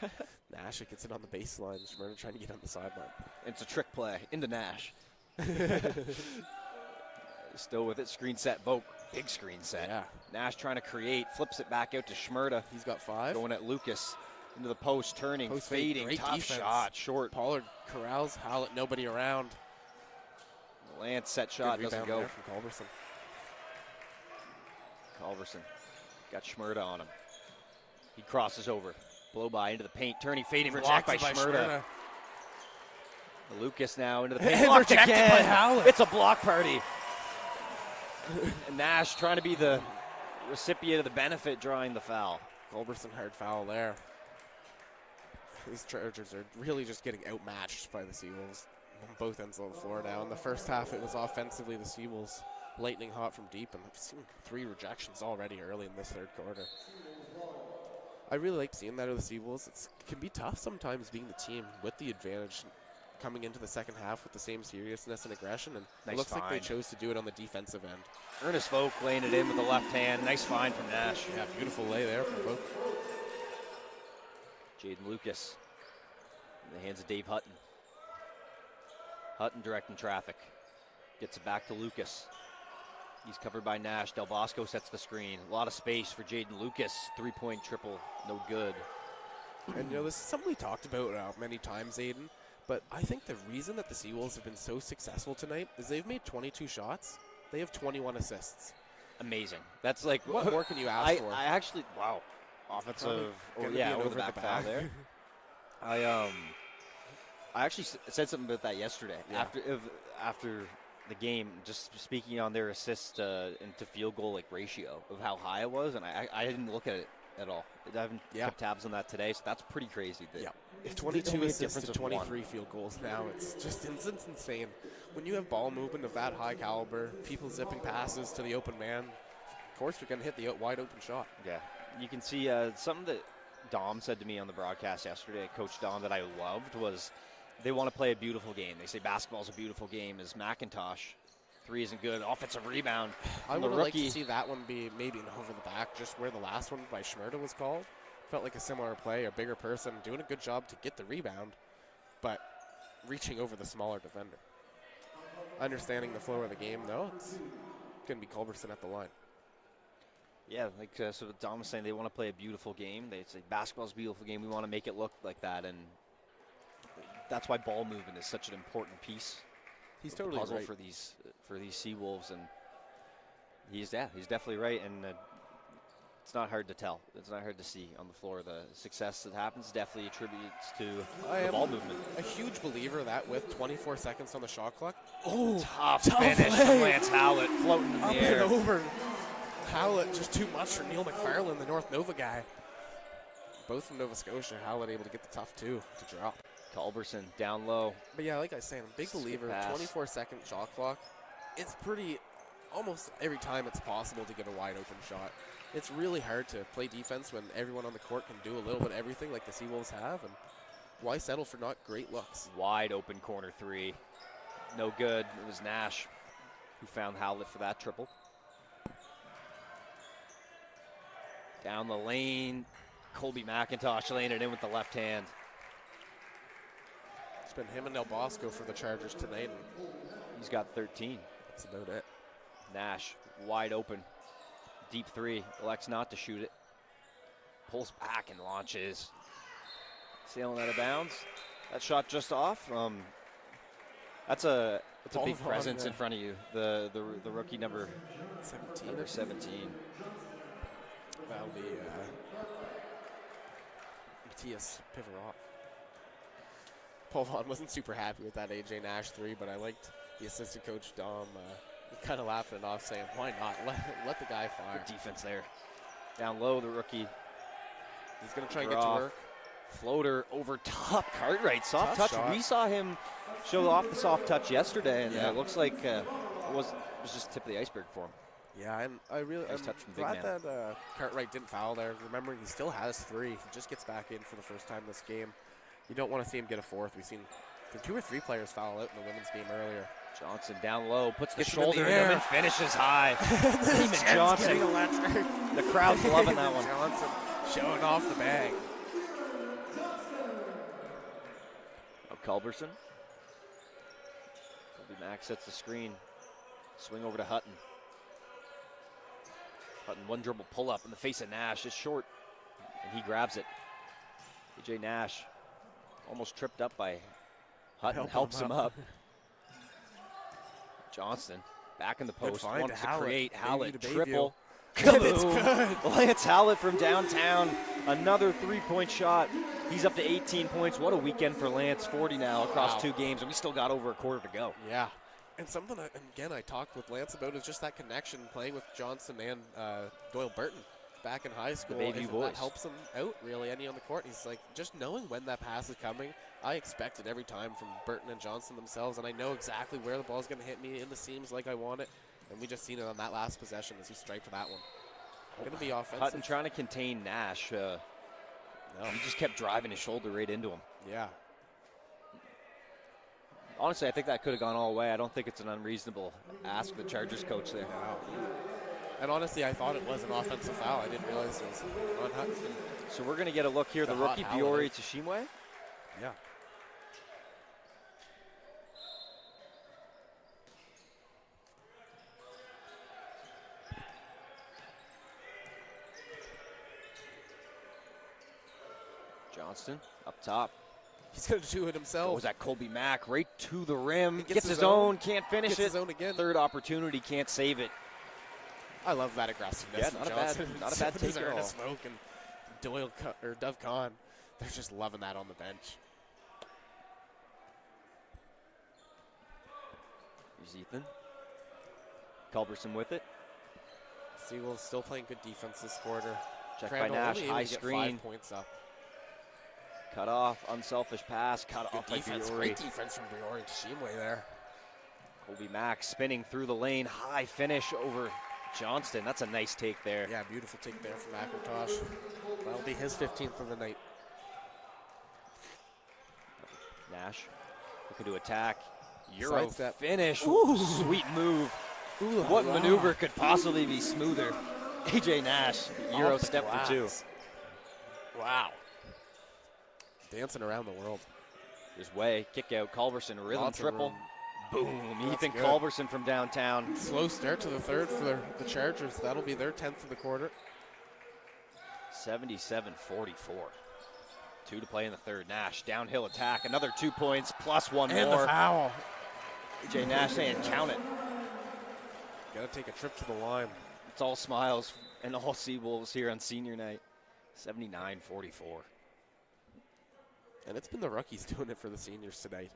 Nash gets it on the baseline. Schmerda trying to get on the sideline. It's a trick play into Nash. Still with it, screen set, Volk, big screen set. Yeah. Nash trying to create, flips it back out to Schmerda. He's got 5. Going at Lucas, into the post, turning, Post fake, fading, great tough defense. shot, short. Pollard corrals Hallett, nobody around. Lance set shot, Good doesn't rebound go. there from Culberson. Culverson got Schmerda on him. He crosses over, blow by into the paint, turning, fading, reject by Schmerda. Lucas now into the paint, And blocked rejected again. by Hallett. It's a block party. And Nash trying to be the recipient of the benefit, drawing the foul. Culberson hard foul there. These Chargers are really just getting outmatched by the Seawolves on both ends of the floor now. In the first half, it was offensively the Seawolves lightning hot from deep, and I've seen 3 rejections already early in this third quarter. I really like seeing that of the Seawolves. It can be tough sometimes being the team with the advantage coming into the second half with the same seriousness and aggression, and Nice it looks like they find. chose to do it on the defensive end. Ernest Volk laying it in with the left hand. Nice find from Nash. Yeah, beautiful lay there from Volk. Jaden Lucas in the hands of Dave Hutton. Hutton directing traffic. Gets it back to Lucas. He's covered by Nash. Del Bosco sets the screen. A lot of space for Jaden Lucas. 3-point triple, no good. And you know, this is something we talked about many times, Aiden. But I think the reason that the Seawolves have been so successful tonight is they've made 22 shots. They have 21 assists. amazing. That's like What more can you ask for? I actually, wow, offensive, over the back foul there. I actually said something about that yesterday after the game, just speaking on their assist into field goal ratio of how high it was, and I didn't look at it at all. I haven't kept tabs on that today, so that's pretty crazy. If 22 assists to 23 field goals now, it's insane. When you have ball movement of that high caliber, people zipping passes to the open man, of course you're going to hit the wide open shot. Yeah, you can see something that Dom said to me on the broadcast yesterday, Coach Dom, that I loved was they want to play a beautiful game. They say basketball's a beautiful game. As McIntosh, 3 isn't good. Offensive rebound. I would like to see that one be maybe an over the back, just where the last one by Schmerda was called. Felt like a similar play, a bigger person doing a good job to get the rebound, but reaching over the smaller defender. Understanding the flow of the game, though, it's going to be Culberson at the line. Yeah, so Dom was saying they want to play a beautiful game. They say basketball's a beautiful game. We want to make it look like that, and that's why ball movement is such an important piece. He's totally puzzle right for these Seawolves, and he's definitely right. And it's not hard to tell. It's not hard to see on the floor. The success that happens definitely attributes to the ball movement. A huge believer that with 24 seconds on the shot clock. Tough finish from Lance Howlett, floating in the air. And over. Howlett just too much for Neil McFarland, the North Nova guy. Both from Nova Scotia. Howlett able to get the tough 2 to drop. Culberson down low. But yeah, like I was saying, big believer, 24-second shot clock. It's pretty, almost every time it's possible to get a wide open shot. It's really hard to play defense when everyone on the court can do a little bit of everything like the Seawolves have, and why settle for not great looks? Wide open corner 3. No good. It was Nash who found Howlett for that triple. Down the lane, Colby McIntosh laying it in with the left hand. It's been him and El Bosco for the Chargers tonight. And he's got 13. That's about it. Nash, wide open. Deep 3, elects not to shoot it. Pulls back and launches. Sailing out of bounds. That shot just off. That's a big presence in front of you. The rookie number 17. That'll be Matthias Pivarot. Paul Vaughn wasn't super happy with that AJ Nash 3, but I liked the assistant coach Dom kind of laughing it off, saying, why not? Let the guy fire. Good defense there. Down low, the rookie. He's going to try and get to work. Floater over top. Cartwright, soft touch. Shot. We saw him show off the soft touch yesterday, and it looks like it was just the tip of the iceberg for him. Yeah, I'm glad that Cartwright didn't foul there. Remembering he still has 3. He just gets back in for the first time this game. You don't want to see him get a 4th. We've seen 2 or 3 players foul out in the women's game earlier. Johnson down low, puts the shoulder in him and finishes high. Demon Johnson. The crowd's loving that one. Johnson showing off the bag. Culberson. Colby Mack sets the screen. Swing over to Hutton. Hutton, one dribble pull up in the face of Nash. It's short, and he grabs it. AJ Nash almost tripped up by Hutton. Helps him up. Johnston back in the post. Wants to create. Howlett triple. It's good. Lance Howlett from downtown. Another 3-point shot. He's up to 18 points. What a weekend for Lance. 40 now across 2 games, and we still got over a quarter to go. Yeah. And something, again, I talked with Lance about is just that connection playing with Johnson and Doyle Burton back in high school. The baby boys. That helps him out, really, any on the court. He's like, just knowing when that pass is coming, I expect it every time from Burton and Johnson themselves, and I know exactly where the ball's going to hit me in the seams like I want it. And we just seen it on that last possession as he striped that one. Going to be offensive. Hutton trying to contain Nash. No, he just kept driving his shoulder right into him. Yeah. Honestly, I think that could have gone all the way. I don't think it's an unreasonable ask of the Chargers coach there. Wow. And honestly, I thought it was an offensive foul. I didn't realize it was on Hutton. So we're going to get a look here. The rookie, Biori Tshimwe. Yeah. Johnston up top. He's going to do it himself. Was that Colby Mack right to the rim? Gets his own, can't finish it. His own again. Third opportunity, can't save it. I love that aggressiveness. Yeah, from not a Johnson. bad take at all. Smoke and Dove Kahn, they're just loving that on the bench. Here's Ethan. Culberson with it. Seawolves still playing good defense this quarter. Check Crandall by Nash, only able high to get screen. 5 points up. Cut off, unselfish pass, cut Good off by defense, Briori. great defense from Briori to Shimway there. Colby Mack spinning through the lane, high finish over Johnston. That's a nice take there. Yeah, beautiful take there from McIntosh. That'll be his 15th of the night. Nash looking to attack. Euro Sidestep. finish. Ooh. Sweet move. Ooh, What wow. maneuver could possibly be smoother? AJ Nash, Euro Off the step for 2. glass. Wow. Dancing around the world. Here's Way, kick out, Culberson, rhythm Lots of triple. room. Boom, That's Ethan good. Culberson from downtown. Slow start to the third for the Chargers. That'll be their 10th of the quarter. 77-44. 2 to play in the third. Nash, downhill attack, another 2 points, plus 1 And more. the foul. AJ Nash saying, count it. Got to take a trip to the line. It's all smiles and all Seawolves here on senior night. 79-44. And it's been the rookies doing it for the seniors tonight.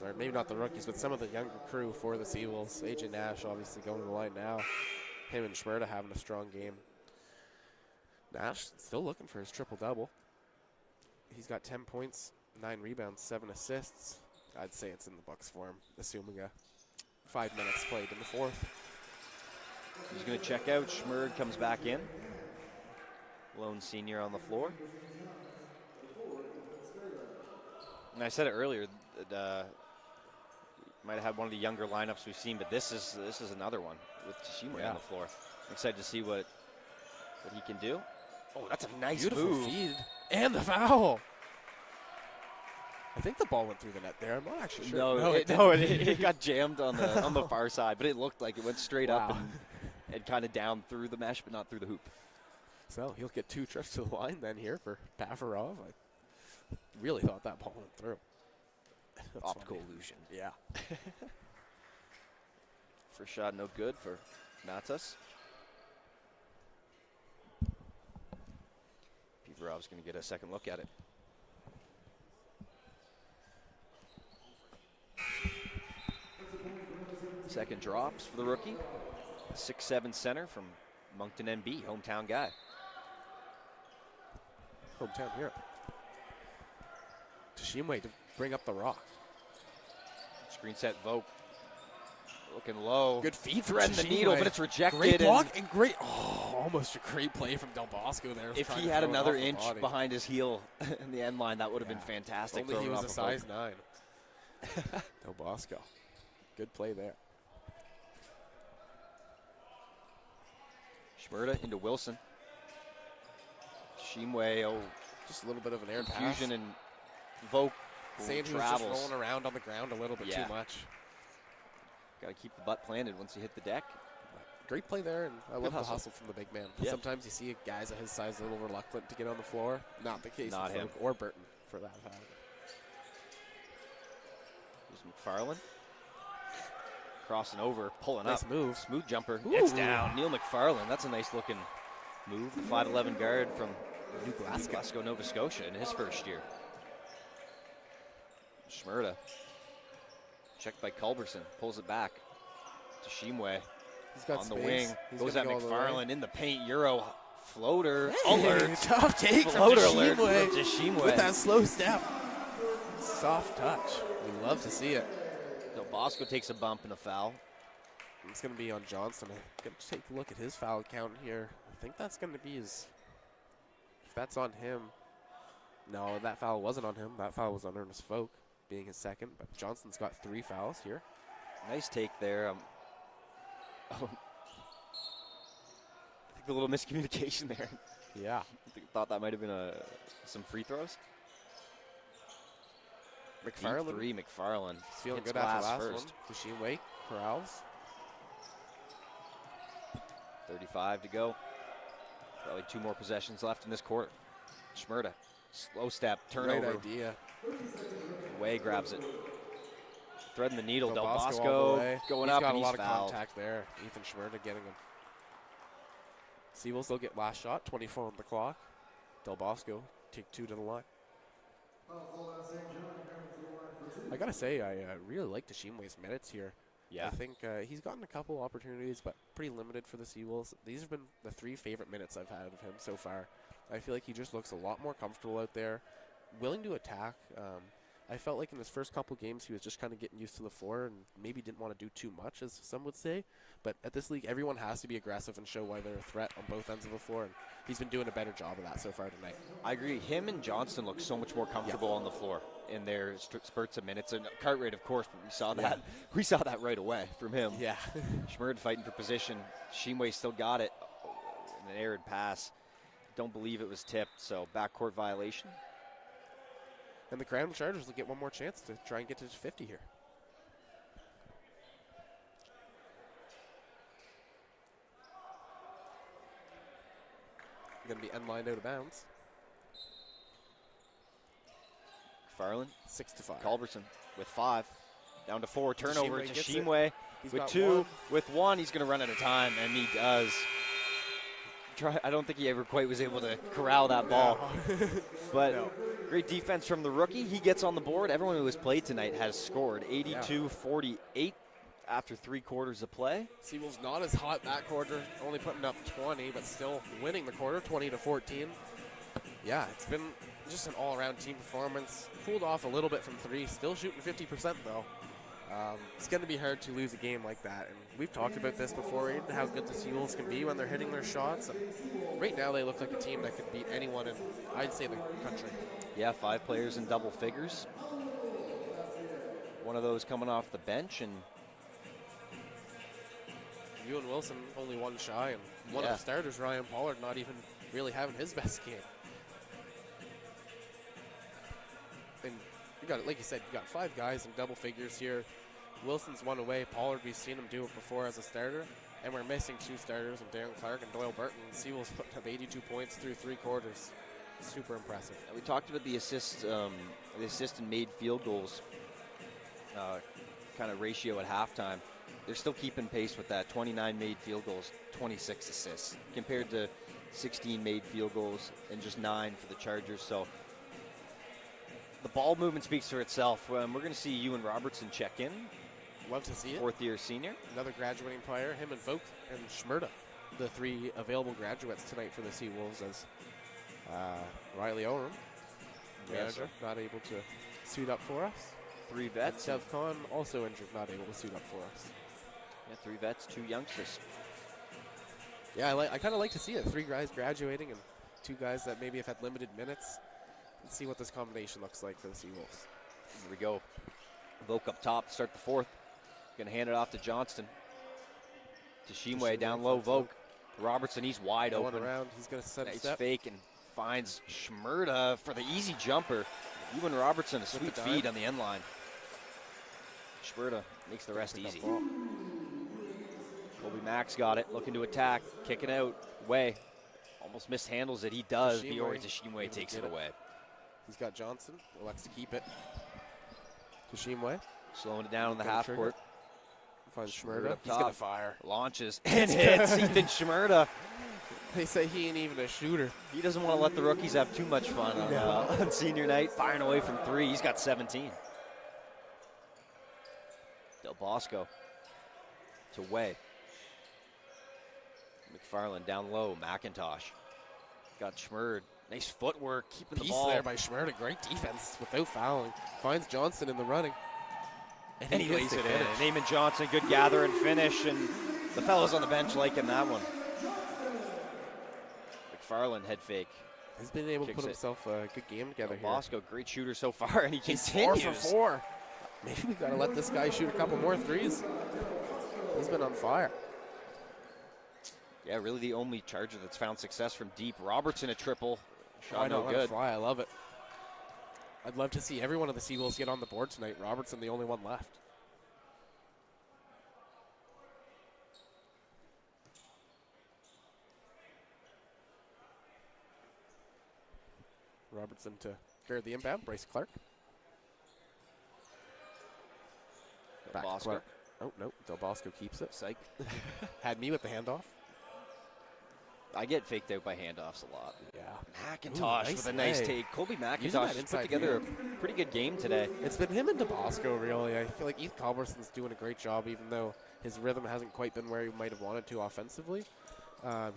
Or maybe not the rookies, but some of the younger crew for the Seawolves. AJ Nash obviously going to the line now. Him and Schmerda having a strong game. Nash still looking for his triple-double. He's got 10 points, 9 rebounds, 7 assists. I'd say it's in the books for him, assuming 5 minutes played in the fourth. He's going to check out. Schmerd comes back in. Lone senior on the floor. And I said it earlier, that might have had one of the younger lineups we've seen, but this is another one with Shimway on the floor. I'm excited to see what he can do. Oh, that's a nice Beautiful move. feed. And the foul. I think the ball went through the net there. I'm not actually sure. It got jammed on the far side, but it looked like it went straight up Wow. and kind of down through the mesh, but not through the hoop. So he'll get 2 trips to the line then here for Pavarov. I really thought that ball went through. That's Optical funny. illusion. Yeah. First shot no good for Matas. Pivarov's going to get a second look at it. Second drops for the rookie. 6'7" center from Moncton NB, hometown guy. Hometown hero. Tashimwe to bring up the rock. Screen set Vogt. Looking low. Good feed from Threading the needle, Tashimwe. but it's rejected. Great and block and great, almost a great play from Del Bosco there. if trying he to had throw it another off the inch body. behind his heel in the end line, that would have been If fantastic. only he throwing was off a the Vogt. size 9. Del Bosco. Good play there. Schmerda into Wilson. Shimway, Just a little bit of an air pass. confusion and Vogt Sanders just travels. rolling around on the ground a little bit Yeah. too much. Got to keep the butt planted once you hit the deck. Great play there, and I love the hustle. hustle from the big man. Yeah. Sometimes you see guys at his size a little reluctant to get on the floor. Not the case Not with him. Vogt or Burton for that matter. Here's McFarland. Crossing over, pulling Nice up. move. Smooth jumper. Ooh. It's down. Neil McFarland. That's a nice looking move. The 5'11" guard from New Glasgow, Nova Scotia in his first year. Schmerda. Checked by Culberson. Pulls it back to Shimway. He's got On the space. wing. He's Goes gonna at go all the way. McFarland in the paint. Euro floater. Hey, Alert. tough take Floater from alert from Tashimwe Tashimwe. with that slow step. Soft touch. We love to see it. Del Bosco takes a bump and a foul. It's going to be on Johnson. I'm going to take a look at his foul count here. I think that's going to be his. If that's on him. No, that foul wasn't on him. That foul was on Ernest Folk, being his second. But Johnson's got 3 fouls here. Nice take there. I think the little miscommunication there. Yeah. Thought that might have been some free throws. McFarland. 3 McFarland. He's feeling Hits good after glass last first. one. Tashimwe corrals. 35 to go. Probably 2 more possessions left in this quarter. Schmerda, slow step, turnover. Great idea. Way grabs it. Threading the needle. Del all the Bosco way. going He's up got and a he's lot of fouled. contact there. Ethan Schmerda getting him. Seawolves, they'll get last shot, 24 on the clock. Del Bosco take 2 to the line. I gotta say, I really like Tashimwe's minutes here. Yeah. I think he's gotten a couple opportunities, but pretty limited for the Seawolves. These have been the 3 favorite minutes I've had of him so far. I feel like he just looks a lot more comfortable out there, willing to attack. I felt like in his first couple games he was just kind of getting used to the floor and maybe didn't want to do too much, as some would say. But at this league, everyone has to be aggressive and show why they're a threat on both ends of the floor, and he's been doing a better job of that so far tonight. I agree. Him and Johnston look so much more comfortable on the floor in their spurts of minutes. And Cartwright, of course, but we saw that. We saw that right away from him. Yeah. Schmerd fighting for position. Shimwe still got it. An errant pass. Don't believe it was tipped, so backcourt violation. And the Crown Chargers will get one more chance to try and get to 50 here. Going to be end lined out of bounds. McFarland. 6-5. Culberson with 5. Down to 4. Turnover to gets Shimwe He's with got 2. one. With 1, he's going to run out of time, and he does. I don't think he ever quite was able to corral that ball. But great defense from the rookie. He gets on the board. Everyone who has played tonight has scored 82-48 after 3 quarters of play. Seawolves not as hot that quarter, only putting up 20, but still winning the quarter, 20-14. Yeah, it's been just an all-around team performance. Cooled off a little bit from 3, still shooting 50% though. It's going to be hard to lose a game like that, and we've talked about this before, Aiden, how good the Seawolves can be when they're hitting their shots. And right now they look like a team that could beat anyone in, I'd say, the country. Yeah, 5 players in double figures. One of those coming off the bench, and Ewan Wilson only 1 shy, and one of the starters, Ryan Pollard, not even really having his best game. And you got, like you said, you got 5 guys in double figures here. Wilson's 1 away. Pollard, we've seen him do it before as a starter. And we're missing 2 starters, and Darren Clark and Doyle Burton. Seawolves putting up 82 points through 3 quarters. Super impressive. we talked about the assist and made field goals kind of ratio at halftime. They're still keeping pace with that. 29 made field goals, 26 assists, compared to 16 made field goals and just 9 for the Chargers. So the ball movement speaks for itself. We're going to see Ewan Robertson check in. Love to see it. 4th-year senior. Another graduating player, him and Vogt and Schmerda, the 3 available graduates tonight for the Seawolves, as Riley Oram, manager, not able to suit up for us. 3 vets. Dev Khan, also injured, not able to suit up for us. Yeah, 3 vets, 2 youngsters. Yeah, I kind of like to see it. 3 guys graduating and 2 guys that maybe have had limited minutes. Let's see what this combination looks like for the Seawolves. Here we go. Vogue up top, start the 4th. Going to hand it off to Johnston. To Shimwe, down low, Vogue. Robertson, he's wide open. Around, he's going to set a step. Fake and finds Schmerda for the easy jumper. Ewan Robertson, a sweet feed on the end line. Schmerda makes the rest easy. Colby Max got it, looking to attack, kicking out, Way. Almost mishandles it, he does. Biori Tashimwe takes it away. He's got Johnson, elects to keep it. Tashimwe. Slowing it down in the half court. Finds Schmerda. He's going to fire. Launches and hits Ethan Schmerda. They say he ain't even a shooter. He doesn't want to let the rookies have too much fun on senior night. Firing away from 3. He's got 17. Del Bosco to Way. McFarland down low. McIntosh. Got Schmerd. Nice footwork, keeping the ball. There by Schmerda. Great defense without fouling. Finds Johnson in the running. And he lays it in. Eamon Johnson, good gather and finish. And the fellows on the bench liking that one. McFarland head fake. He's been able to put himself a good game together here. Bosco, great shooter so far, and he's continues. 4 for 4. Maybe we got to let this guy shoot a couple more threes. He's been on fire. Yeah, really the only Charger that's found success from deep. Robertson a triple. Shot no good. Fly. I love it. I'd love to see every one of the Seawolves get on the board tonight. Robertson the only one left. Robertson to guard the inbound. Bryce Clark. Back to Clark. Oh, no. Del Bosco keeps it. Psych. Had me with the handoff. I get faked out by handoffs a lot. Yeah. McIntosh Ooh, with a nice nice take. Colby Using McIntosh that has put inside together heel. a pretty good game today. It's been him and DeBosco, really. I feel like Heath Culberson's doing a great job, even though his rhythm hasn't quite been where he might have wanted to offensively.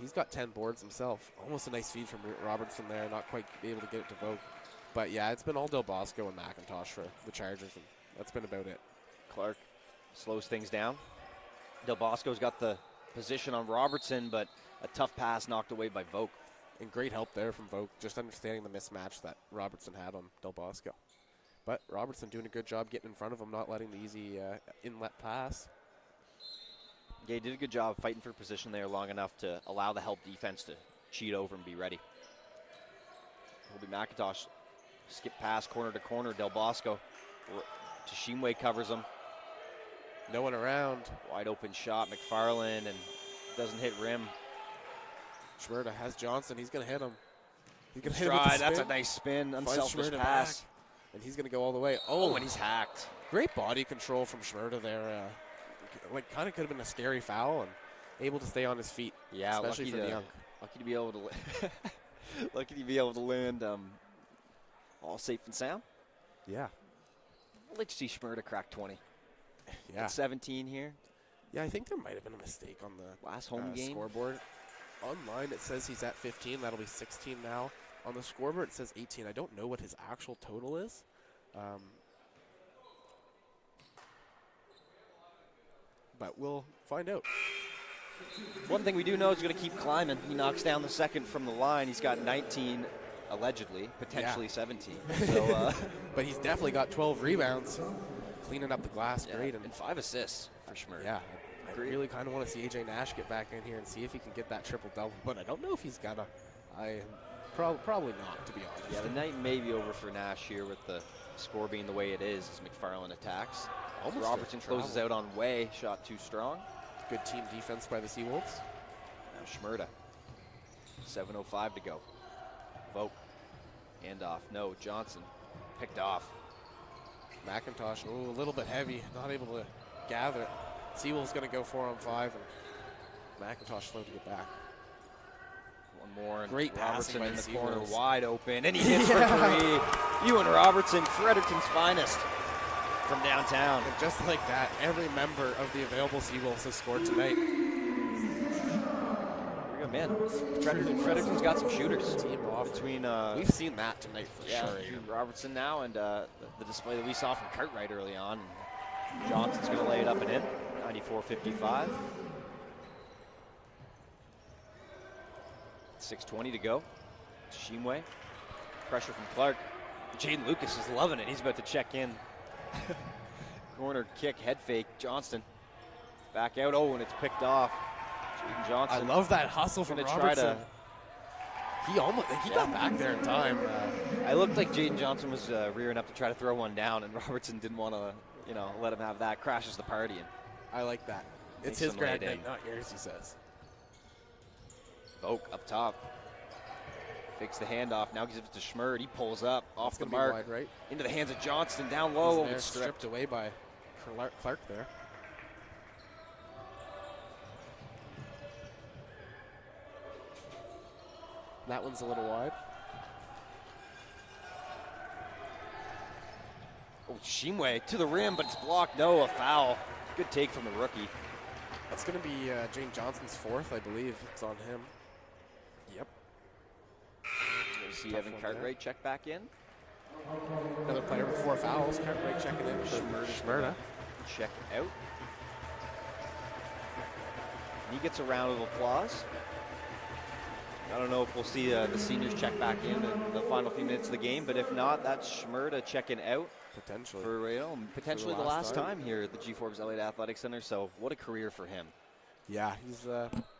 He's got 10 boards himself. Almost a nice feed from Robertson there, not quite able to get it to Vogt. But yeah, it's been all Del Bosco and McIntosh for the Chargers, and that's been about it. Clark slows things down. Del Bosco's got the position on Robertson, but a tough pass knocked away by Vogt. And great help there from Vogt, just understanding the mismatch that Robertson had on Del Bosco. But Robertson doing a good job getting in front of him, not letting the easy inlet pass. Yeah, he did a good job fighting for position there long enough to allow the help defense to cheat over and be ready. Colby McIntosh skip pass corner to corner. Del Bosco. Tashimwe covers him. No one around. Wide open shot. McFarland and doesn't hit rim. Schmerda has Johnson. He's going to hit him. He's going to hit him Stride. with the That's a spin. nice spin. Finds Unselfish Schmerda pass. back, and he's going to go all the way. Oh, and he's hacked. Great body control from Schmerda there. Like, kind of could have been a scary foul and able to stay on his feet. Yeah, especially for the young. Lucky to be able to lucky to be able to land all safe and sound. Yeah. I'd like to see Schmerda crack 20. Yeah. At 17 here. Yeah, I think there might have been a mistake on the last home game scoreboard. Online it says he's at 15. That'll be 16 now. On the scoreboard it says 18. I don't know what his actual total is. But we'll find out. One thing we do know is he's going to keep climbing. He knocks down the second from the line. He's got 19, allegedly, potentially 17. So, but he's definitely got 12 rebounds, cleaning up the glass. Great. And 5 assists for Schmerda. Yeah, I really kind of want to see AJ Nash get back in here and see if he can get that triple-double. But I don't know if he's got a probably not, to be honest. Yeah, the night may be over for Nash here with the score being the way it is as McFarland attacks. Almost Robertson closes out on Way. Shot too strong. Good team defense by the Seawolves. Now Schmerda. 7:05 to go. Vogt. Handoff. No. Johnson. Picked off. McIntosh, a little bit heavy. Not able to gather it. Seawolves going to go 4-on-5. And McIntosh slow to get back. One more. And great Robertson passing in by the the corner. Seawolves. Wide open. And he hits for 3. Ewan Robertson, Fredericton's finest. From downtown. And just like that, every member of the available Seawolves has scored tonight. Man, Fredericton's got some shooters. Team off. Between, we've seen that tonight for sure. Between Robertson now and the display that we saw from Cartwright early on. Johnson's going to lay it up and in. 94-55. 6:20 to go. Shimwe. Pressure from Clark. Jaden Lucas is loving it. He's about to check in. Corner kick, head fake. Johnston back out. Oh, and it's picked off. Jaden Johnson. I love that hustle from Robertson. He got back there in time. I looked like Jaden Johnson was rearing up to try to throw one down, and Robertson didn't want to, let him have that. Crashes the party. And I like that. It's his grad night, not yours, he says. Vogt up top. Fakes the handoff. Now gives it to Schmerd. He pulls up off the mark. Wide, right? Into the hands of Johnston. Down low. It's stripped away by Clark there. That one's a little wide. Oh, Shimwe to the rim, but it's blocked. No, a foul. Good take from the rookie. That's going to be Jane Johnson's 4th, I believe. It's on him. Yep. See Evan Cartwright check back in. Another player with 4 fouls. Cartwright checking in for Schmerda. Check out. He gets a round of applause. I don't know if we'll see the seniors check back in the final few minutes of the game, but if not, that's Schmerda checking out. Potentially. For potentially the last time here at the G. Forbes Elliott Athletic Center. So what a career for him. Yeah,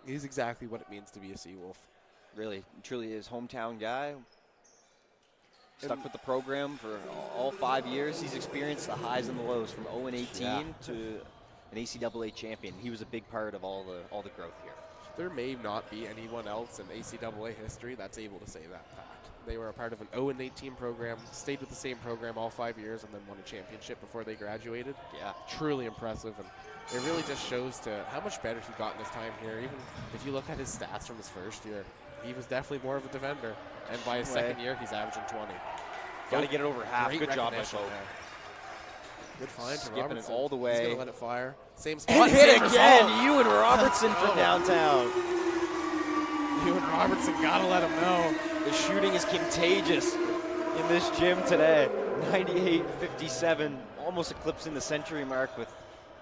he's exactly what it means to be a Seawolf. Really, truly is hometown guy. Stuck with the program for all 5 years. He's experienced the highs and the lows from 0-18 to an ACAA champion. He was a big part of all the growth here. There may not be anyone else in ACAA history that's able to say that fact. They were a part of an 0-18 program, stayed with the same program all 5 years, and then won a championship before they graduated. Yeah. Truly impressive, and it really just shows to how much better he got in his time here. Even if you look at his stats from his first year, he was definitely more of a defender, and by his second year, he's averaging 20. Got to get it over half. Great Good job by recognition Vogt. there. Good find to Skipping it Robertson. all the He's way. going to let it fire. Same spot. And hit same again. result. Ewan Robertson from downtown. Ewan Robertson, got to let him know. The shooting is contagious in this gym today. 98-57, almost eclipsing the century mark with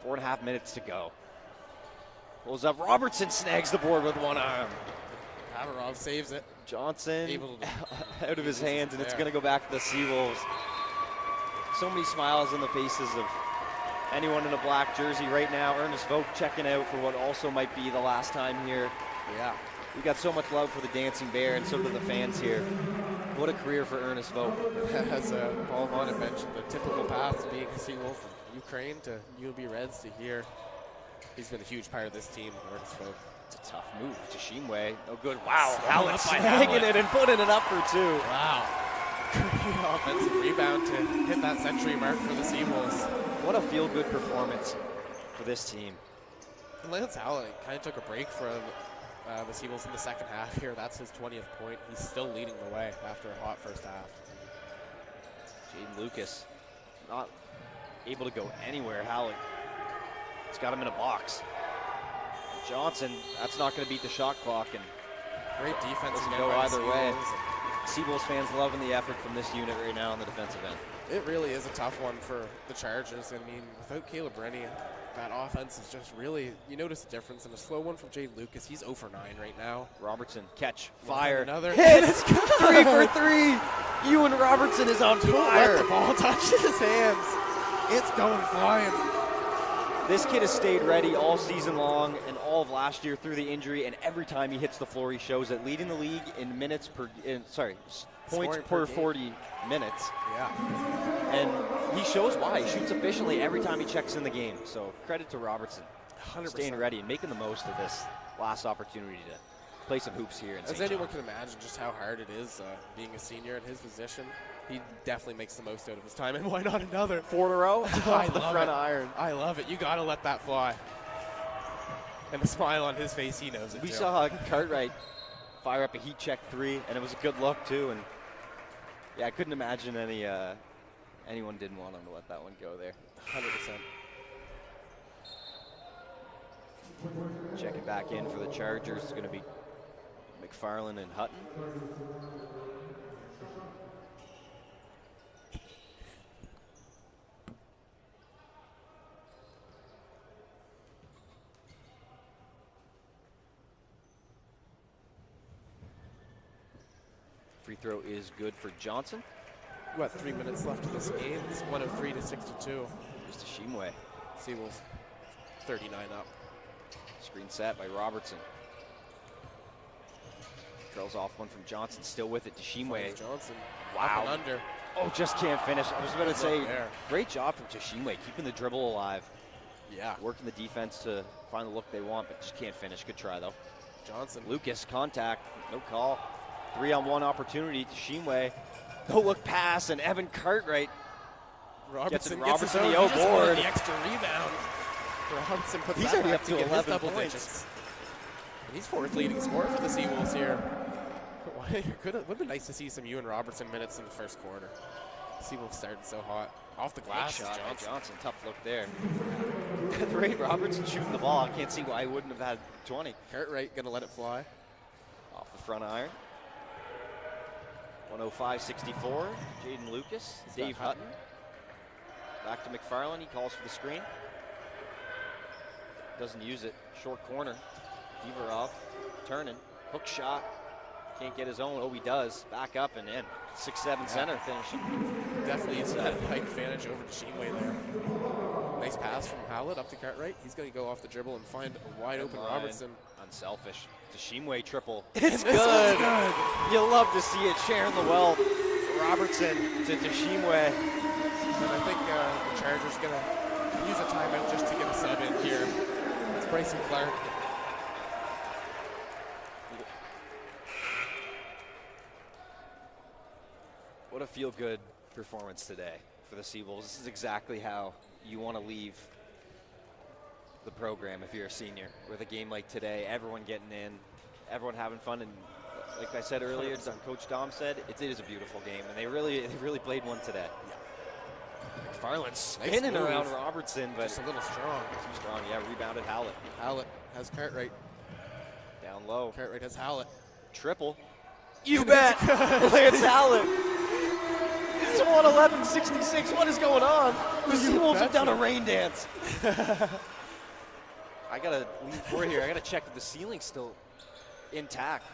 4.5 minutes to go. Pulls up. Robertson snags the board with one arm. Pavarov saves it. Johnson Able to out of his hands, and it's there. going to go back to the Seawolves. So many smiles on the faces of anyone in a black jersey right now. Ernest Vogt checking out for what also might be the last time here. Yeah. We got so much love for the Dancing Bear, and so do the fans here. What a career for Ernest Vogt. As Paul Vaughn had mentioned, the typical path being a Seawolf from Ukraine to UNB Reds to here. He's been a huge part of this team, Ernest Vogt. It's a tough move. Tashimwe, no good. Wow, Slung Hallett up by snagging Hallett. it and putting it up for two. Wow. Great offensive rebound to hit that century mark for the Seawolves. What a feel-good performance for this team. And Lance Hallett kind of took a break from the Seawolves in the second half here. That's his 20th point. He's still leading the way after a hot first half. Jaden Lucas not able to go anywhere. Hallett, it's got him in a box. Johnson, that's not going to beat the shot clock, and Great defense doesn't again go by the either way. Seawolves. Seawolves fans loving the effort from this unit right now on the defensive end. It really is a tough one for the Chargers. I mean, without Caleb Rennie, that offense is just really, you notice the difference. And a slow one from Jaden Lucas. He's 0 for 9 right now. Robertson, catch, fire, Another. hit, 3 for 3. Ewan Robertson is on Let the fire. ball touch his hands. It's going flying. This kid has stayed ready all season long and all of last year through the injury, and every time he hits the floor, he shows it, leading the league in minutes per, points Scoring per per game. 40 minutes. Yeah. And he shows why. He shoots efficiently every time he checks in the game. So credit to Robertson, 100%. staying ready and making the most of this last opportunity to play some hoops here in As St. anyone John. can imagine just how hard it is being a senior in his position, he definitely makes the most out of his time. And why not another? 4 in a row I off the love front it. iron. I love it. You got to let that fly. And the smile on his face, he knows it We too. saw Cartwright fire up a heat check 3, and it was a good look too. And yeah, I couldn't imagine anyone didn't want him to let that one go there. 100%. Checking back in for the Chargers is going to be McFarland and Hutton. Free throw is good for Johnson. What, 3 minutes left in this game? It's 103 to 62. Just a Shimwe. Seawolves 39 up. Screen set by Robertson. Trails off one from Johnson, still with it to Shimwe. Johnson. Wow. Up and under. Oh, just can't finish. I was about to Good say, look there. great job from Tashimwe, keeping the dribble alive, Yeah. working the defense to find the look they want, but just can't finish. Good try, though. Johnson. Lucas, contact, no call. 3-on-1 opportunity to Shimwe. No look pass, and Evan Cartwright Robertson Robertson gets his the own. He just wanted board. the extra rebound. Robertson puts He's that already back up to to get his 11 double points. digits. And he's fourth leading scorer for the Seawolves here. Would have been nice to see some Ewan Robertson minutes in the first quarter. Seawolves started so hot. Off the glass, Shot by Johnson. Johnson, tough look there. The rate Robertson shooting the ball, I can't see why he wouldn't have had 20. Cartwright gonna let it fly. Off the front iron. 105-64, Jaden Lucas, He's Dave got Hutton. Back to McFarland, he calls for the screen. Doesn't use it, short corner. Everov turning, hook shot. Can't get his own, oh he does. Back up and in. 6'7" center finishing. Definitely is that height advantage over to Sheenway there. Nice pass from Hallett up to Cartwright. He's gonna go off the dribble and find a wide open Line. Robertson. Unselfish. Tashimwe triple. It's good. You love to see it, sharing the wealth. Robertson to Tashimwe. And I think the Chargers gonna use a timeout just to get a sub in here. It's Bryson Clark. feel-good performance today for the Seawolves. This is exactly how you want to leave the program if you're a senior, with a game like today, everyone getting in, everyone having fun, and like I said earlier, Coach Dom said, it is a beautiful game, and they really played one today. McFarland spinning around Robertson, but just a little strong. Too strong, yeah, rebounded Howlett. Howlett has Cartwright. Down low. Cartwright has Howlett. Triple. You bet! Lance Howlett. It's 111-66. What is going on? The Seawolves have done a rain dance. I got to lean forward here. I got to check if the ceiling's still intact.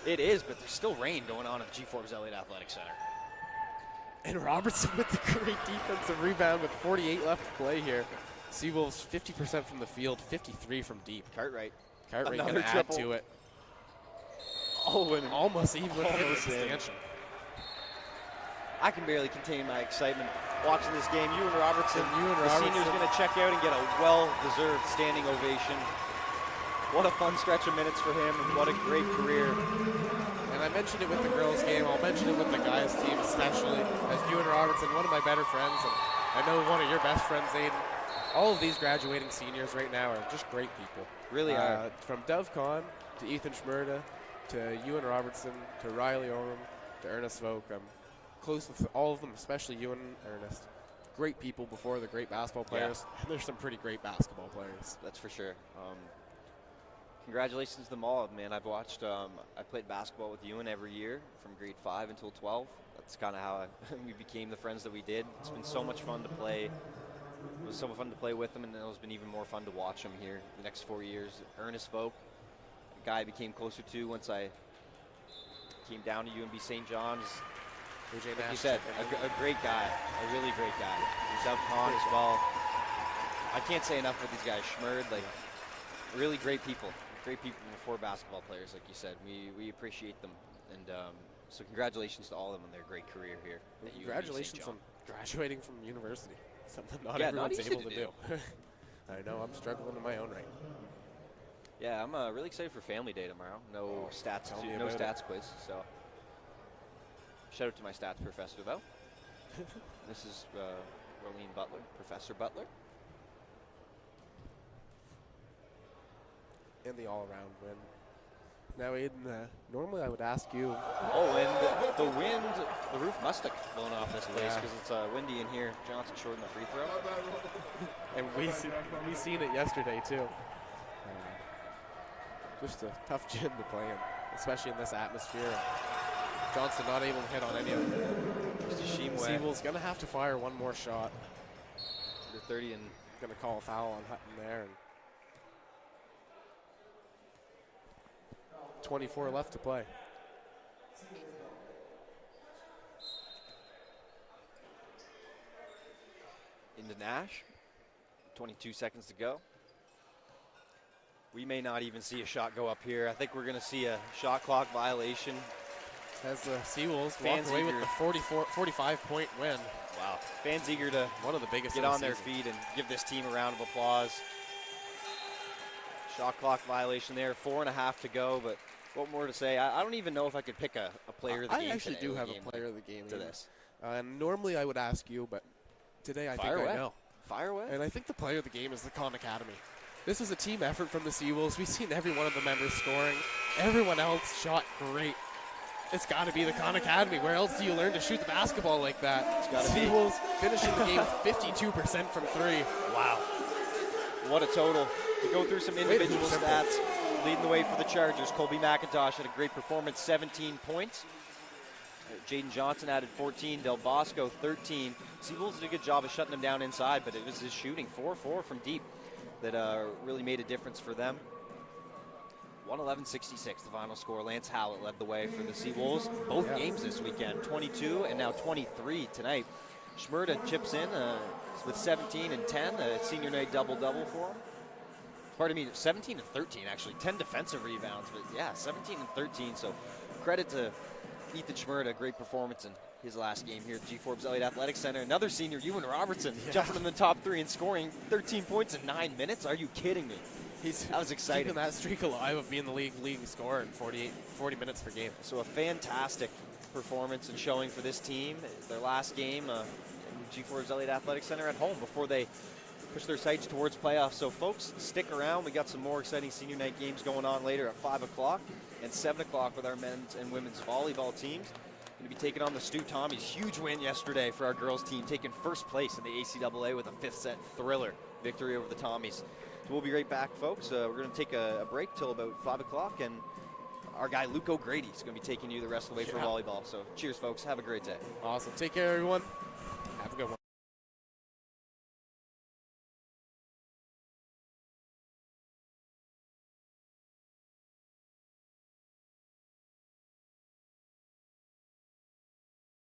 It is, but there's still rain going on at G. Forbes Elliott Athletic Center. And Robertson with the great defensive rebound with 48 left to play here. Seawolves 50% from the field, 53 from deep. Cartwright Cartwright going to add to it. Oh, and almost even expansion. I can barely contain my excitement watching this game. Ewan Robertson, the senior's going to check out and get a well-deserved standing ovation. What a fun stretch of minutes for him, and what a great career. And I mentioned it with the girls' game. I'll mention it with the guys' team, especially as Ewan Robertson, one of my better friends, and I know one of your best friends, Aiden. All of these graduating seniors right now are just great people. Really are. From Dov Kahn to Ethan Schmurda to Ewan Robertson to Riley Oram to Ernest Vogt. I'm close with all of them, especially Ewan and Ernest. Great people before the great basketball players. Yeah. And there's some pretty great basketball players. That's for sure. Congratulations to them all, man. I've watched, I played basketball with Ewan every year from grade 5 until 12. That's kind of how we became the friends that we did. It's been so much fun to play. It was so fun to play with him, and it's been even more fun to watch him here the next 4 years. Ernest Vogt, a guy I became closer to once I came down to UNB St. John's. Like you said, a great guy, a really great guy. He's out con as well. I can't say enough for these guys. Schmurd, like, really great people. Great people before basketball players, like you said. We appreciate them. And so congratulations to all of them on their great career here. Congratulations on graduating from university. Something not everyone's able to do. I know, I'm struggling in my own right. Yeah, I'm really excited for Family Day tomorrow. No stats quiz, so shout out to my stats professor, though. This is Rolene Butler, Professor Butler. And the all-around win. Now, Aiden, normally I would ask you. Oh, and the wind, the roof must have blown off this place because it's windy in here. Johnson shortened the free throw. And we seen it yesterday, too. Just a tough gym to play in, especially in this atmosphere. Johnson not able to hit on any of them. Seawolves going to have to fire one more shot. Under 30 and going to call a foul on Hutton there. And 24 left to play. Into Nash, 22 seconds to go. We may not even see a shot go up here. I think we're going to see a shot clock violation. As the Seawolves walk away with the 45-point win. Wow. Fans eager to one of the biggest get on their feet and give this team a round of applause. Shot clock violation there, 4.5 to go, but what more to say? I don't even know if I could pick a player of the game. I actually do have a player of the game to this. Normally I would ask you, but today I think I know. Fire away. And I think the player of the game is the Khan Academy. This was a team effort from the Seawolves. We've seen every one of the members scoring. Everyone else shot great. It's got to be the Khan Academy. Where else do you learn to shoot the basketball like that? It's got to be. Seawolves finishing the game 52% from 3. Wow. What a total. To go through some individual stats, leading the way for the Chargers, Colby McIntosh had a great performance, 17 points. Jaden Johnson added 14, Del Bosco 13. Seawolves did a good job of shutting them down inside, but it was his shooting, 4-4 from deep, that really made a difference for them. 111-66, the final score. Lance Howlett led the way for the Seawolves. Both games this weekend, 22 and now 23 tonight. Schmurda chips in with 17 and 10, a senior night double-double for him. Pardon me, 17 and 13 actually, 10 defensive rebounds, but yeah, 17 and 13. So credit to Ethan Schmurda, great performance in his last game here at the G. Forbes Elliott Athletic Center. Another senior, Ewan Robertson, jumping in the top 3 and scoring 13 points in 9 minutes. Are you kidding me? That was exciting. Keeping that streak alive of being the league leading scorer in 40 minutes per game. So a fantastic performance and showing for this team. Their last game in G4's Elliott Athletic Center at home before they push their sights towards playoffs. So folks, stick around. We got some more exciting senior night games going on later at 5 o'clock and 7 o'clock with our men's and women's volleyball teams. Going to be taking on the Stu Tommies. Huge win yesterday for our girls team, taking first place in the ACAA with a 5th set thriller victory over the Tommies. So we'll be right back, folks. We're going to take a break till about 5 o'clock, and our guy Luke O'Grady is going to be taking you the rest of the way for volleyball. So cheers, folks. Have a great day. Awesome. Take care, everyone.